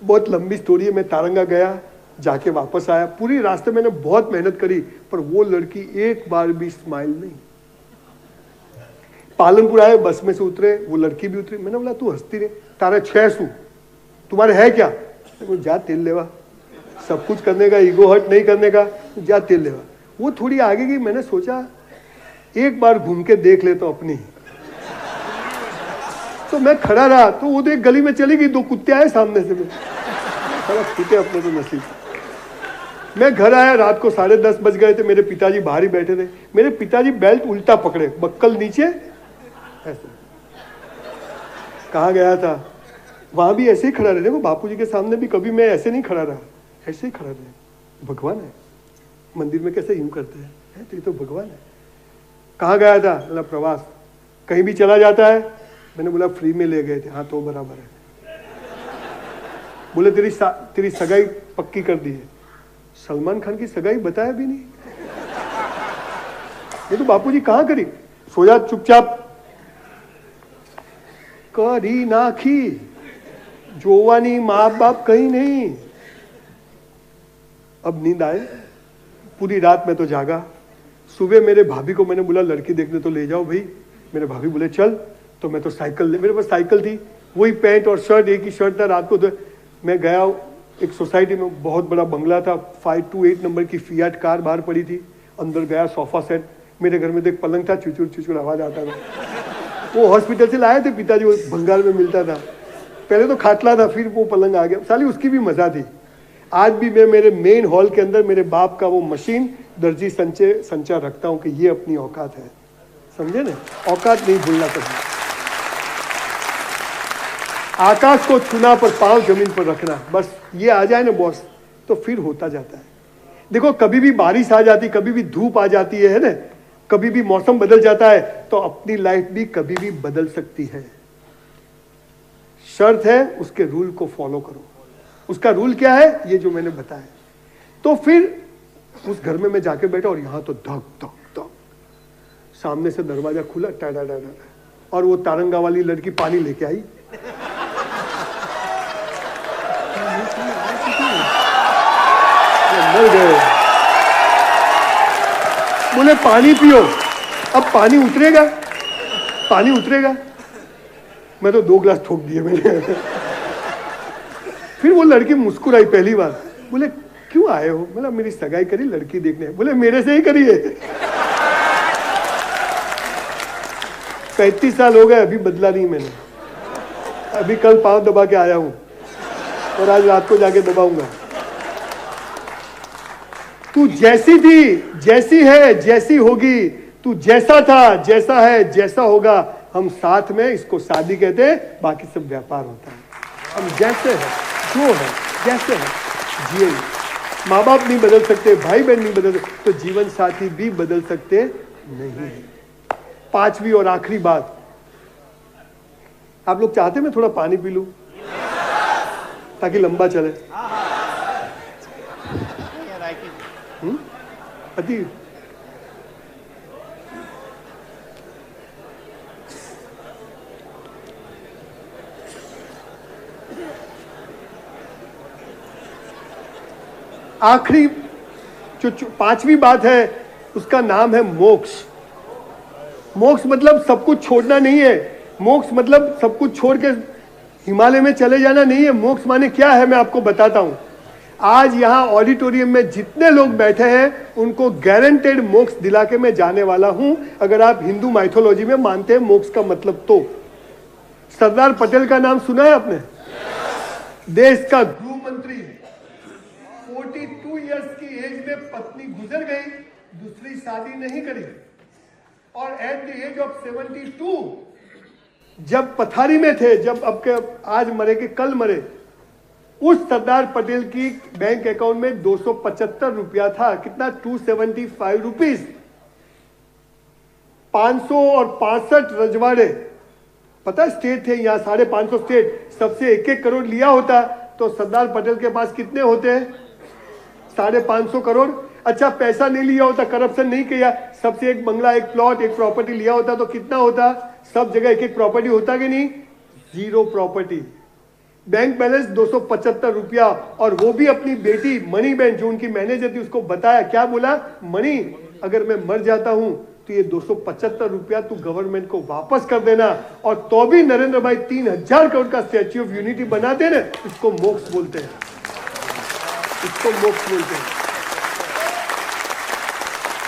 बहुत लंबी स्टोरी है। मैं तारंगा गया, जाके वापस आया, पूरी रास्ते मैंने बहुत मेहनत करी, पर वो लड़की एक बार भी स्माइल नहीं। पालनपुर आए, बस में से उतरे, वो लड़की भी उतरी। मैंने बोला तू हंसती रहे, तारा 6 सू तुम्हारे है क्या? जा तेल लेवा, सब कुछ करने का, ईगो हर्ट नहीं करने का, जा तेल लेवा। वो थोड़ी आगे गई, मैंने सोचा एक बार घूम के देख ले तो अपनी। तो मैं खड़ा रहा, तो वो तो एक गली में चली गई, 2 कुत्ते आए सामने से, मैं छूटे अपने तो नसीब। मैं घर आया, रात को 10:30 बज गए थे, मेरे पिताजी बाहर ही बैठे थे। मेरे पिताजी बेल्ट उल्टा पकड़े, बक्कल नीचे ऐसे। कहाँ गया था? वहां भी ऐसे ही खड़ा रहे। देखो बापूजी के सामने भी कभी मैं ऐसे नहीं खड़ा रहा, ऐसे ही खड़ा रहे। भगवान है, मंदिर में कैसे यूं करते हैं, तो ये तो भगवान है। कहाँ गया था? बोला प्रवास। कहीं भी चला जाता है? मैंने बोला फ्री में ले गए थे। हाँ तो बराबर है। बोले तेरी सगाई पक्की कर दी है। सलमान खान की सगाई बताया भी नहीं। ये तो बापूजी कहाँ करी? सोया चुपचाप करी नाखी, जोवानी माँ बाप कहीं नहीं। अब नींद आए, पूरी रात में तो जागा। सुबह मेरे भाभी को मैंने बोला लड़की देखने तो ले जाओ भाई। मेरे भाभी बोले चल। तो मैं तो साइकिल ले, मेरे पास साइकिल थी, वही पैंट और शर्ट, एक ही शर्ट था। रात को तो मैं गया, एक सोसाइटी में बहुत बड़ा बंगला था, 528 नंबर की फियाट कार बाहर पड़ी थी। अंदर गया, सोफा सेट, मेरे घर में तो एक पलंग था, चुचुर चुचुर आवाज आता था। वो हॉस्पिटल से लाए थे पिताजी, वो बंगाल में मिलता था। पहले तो खाटला था, फिर वो पलंग आ गया। साली उसकी भी मजा थी। आज भी मैं मेरे मेन हॉल के अंदर मेरे बाप का वो मशीन दर्जी संचय रखता हूँ कि ये अपनी औकात है, समझे ना। औकात नहीं भूलना कभी। आकाश को छूना पर पांव जमीन पर रखना, बस ये आ जाए ना बॉस, तो फिर होता जाता है। देखो कभी भी बारिश आ जाती, कभी भी धूप आ जाती है ना, कभी भी मौसम बदल जाता है, तो अपनी लाइफ भी कभी भी बदल सकती है। शर्त है उसके रूल को फॉलो करो। उसका रूल क्या है? ये जो मैंने बताया। तो फिर उस घर में मैं जाके बैठा, और यहां तो धक धक धक, सामने से दरवाजा खुला, टाडा डाडा, और वो तारंगा वाली लड़की पानी लेके आई। मर गए। बोले पानी पियो। अब पानी उतरेगा, पानी उतरेगा। मैं तो 2 गिलास ठोक दिए मैंने। फिर वो लड़की मुस्कुराई पहली बार। बोले क्यों आए हो? मतलब मेरी सगाई करी, लड़की देखने। बोले मेरे से ही करी है। 35 साल हो गए, अभी बदला नहीं मैंने। अभी कल पांव दबा के आया हूं, और आज रात को जाके दबाऊंगा। तू जैसी थी, जैसी है, जैसी होगी। तू जैसा था, जैसा है, जैसा होगा। हम साथ में, इसको शादी कहते हैं, बाकी सब व्यापार होता है। हम जैसे हैं, जो है, जैसे है, जिए। माँ बाप नहीं बदल सकते, भाई बहन नहीं बदल सकते, तो जीवन साथी भी बदल सकते नहीं। 5वीं और आखिरी बात, आप लोग चाहते मैं थोड़ा पानी पी लूं ताकि लंबा चले? अति आखिरी जो 5वीं बात है, उसका नाम है मोक्ष। मोक्ष मतलब सब कुछ छोड़ना नहीं है। मोक्ष मतलब सब कुछ छोड़ के हिमालय में चले जाना नहीं है। मोक्ष माने क्या है मैं आपको बताता हूं। आज यहां ऑडिटोरियम में जितने लोग बैठे हैं उनको गारंटेड मोक्ष दिला के मैं जाने वाला हूं, अगर आप हिंदू माइथोलॉजी में मानते हैं मोक्ष का मतलब तो। सरदार पटेल का नाम सुना है आपने? देश का गृह मंत्री, 42 इयर्स की एज में पत्नी गुजर गई, दूसरी शादी नहीं करी, और एट द एज ऑफ 72 जब पथारी में थे, जब अब के आज मरे के कल मरे, उस सरदार पटेल की बैंक अकाउंट में 275 रुपया था। कितना? 275 रुपीज। 500 और 65 रजवाड़े, पता स्टेट थे यहाँ, 550 स्टेट, सबसे 1-1 करोड़ लिया होता तो सरदार पटेल के पास कितने होते हैं? 550 करोड़। अच्छा, पैसा नहीं लिया होता, करप्शन नहीं किया, सबसे एक बंगला, एक प्लॉट, एक प्रॉपर्टी लिया होता तो कितना होता? सब जगह 1-1 प्रॉपर्टी होता कि नहीं? 0 प्रॉपर्टी। बैंक बैलेंस 275 रुपया, और वो भी अपनी बेटी मणि बहन जो उनकी मैनेजर थी उसको बताया, क्या बोला? मणि, अगर मैं मर जाता हूं तो ये 275 रुपया तू गवर्नमेंट को वापस कर देना, और तो भी नरेंद्र भाई 3000 करोड़ का स्टैच्यू ऑफ यूनिटी बनाते ना, इसको मोक्ष बोलते हैं, इसको मोक्ष बोलते हैं।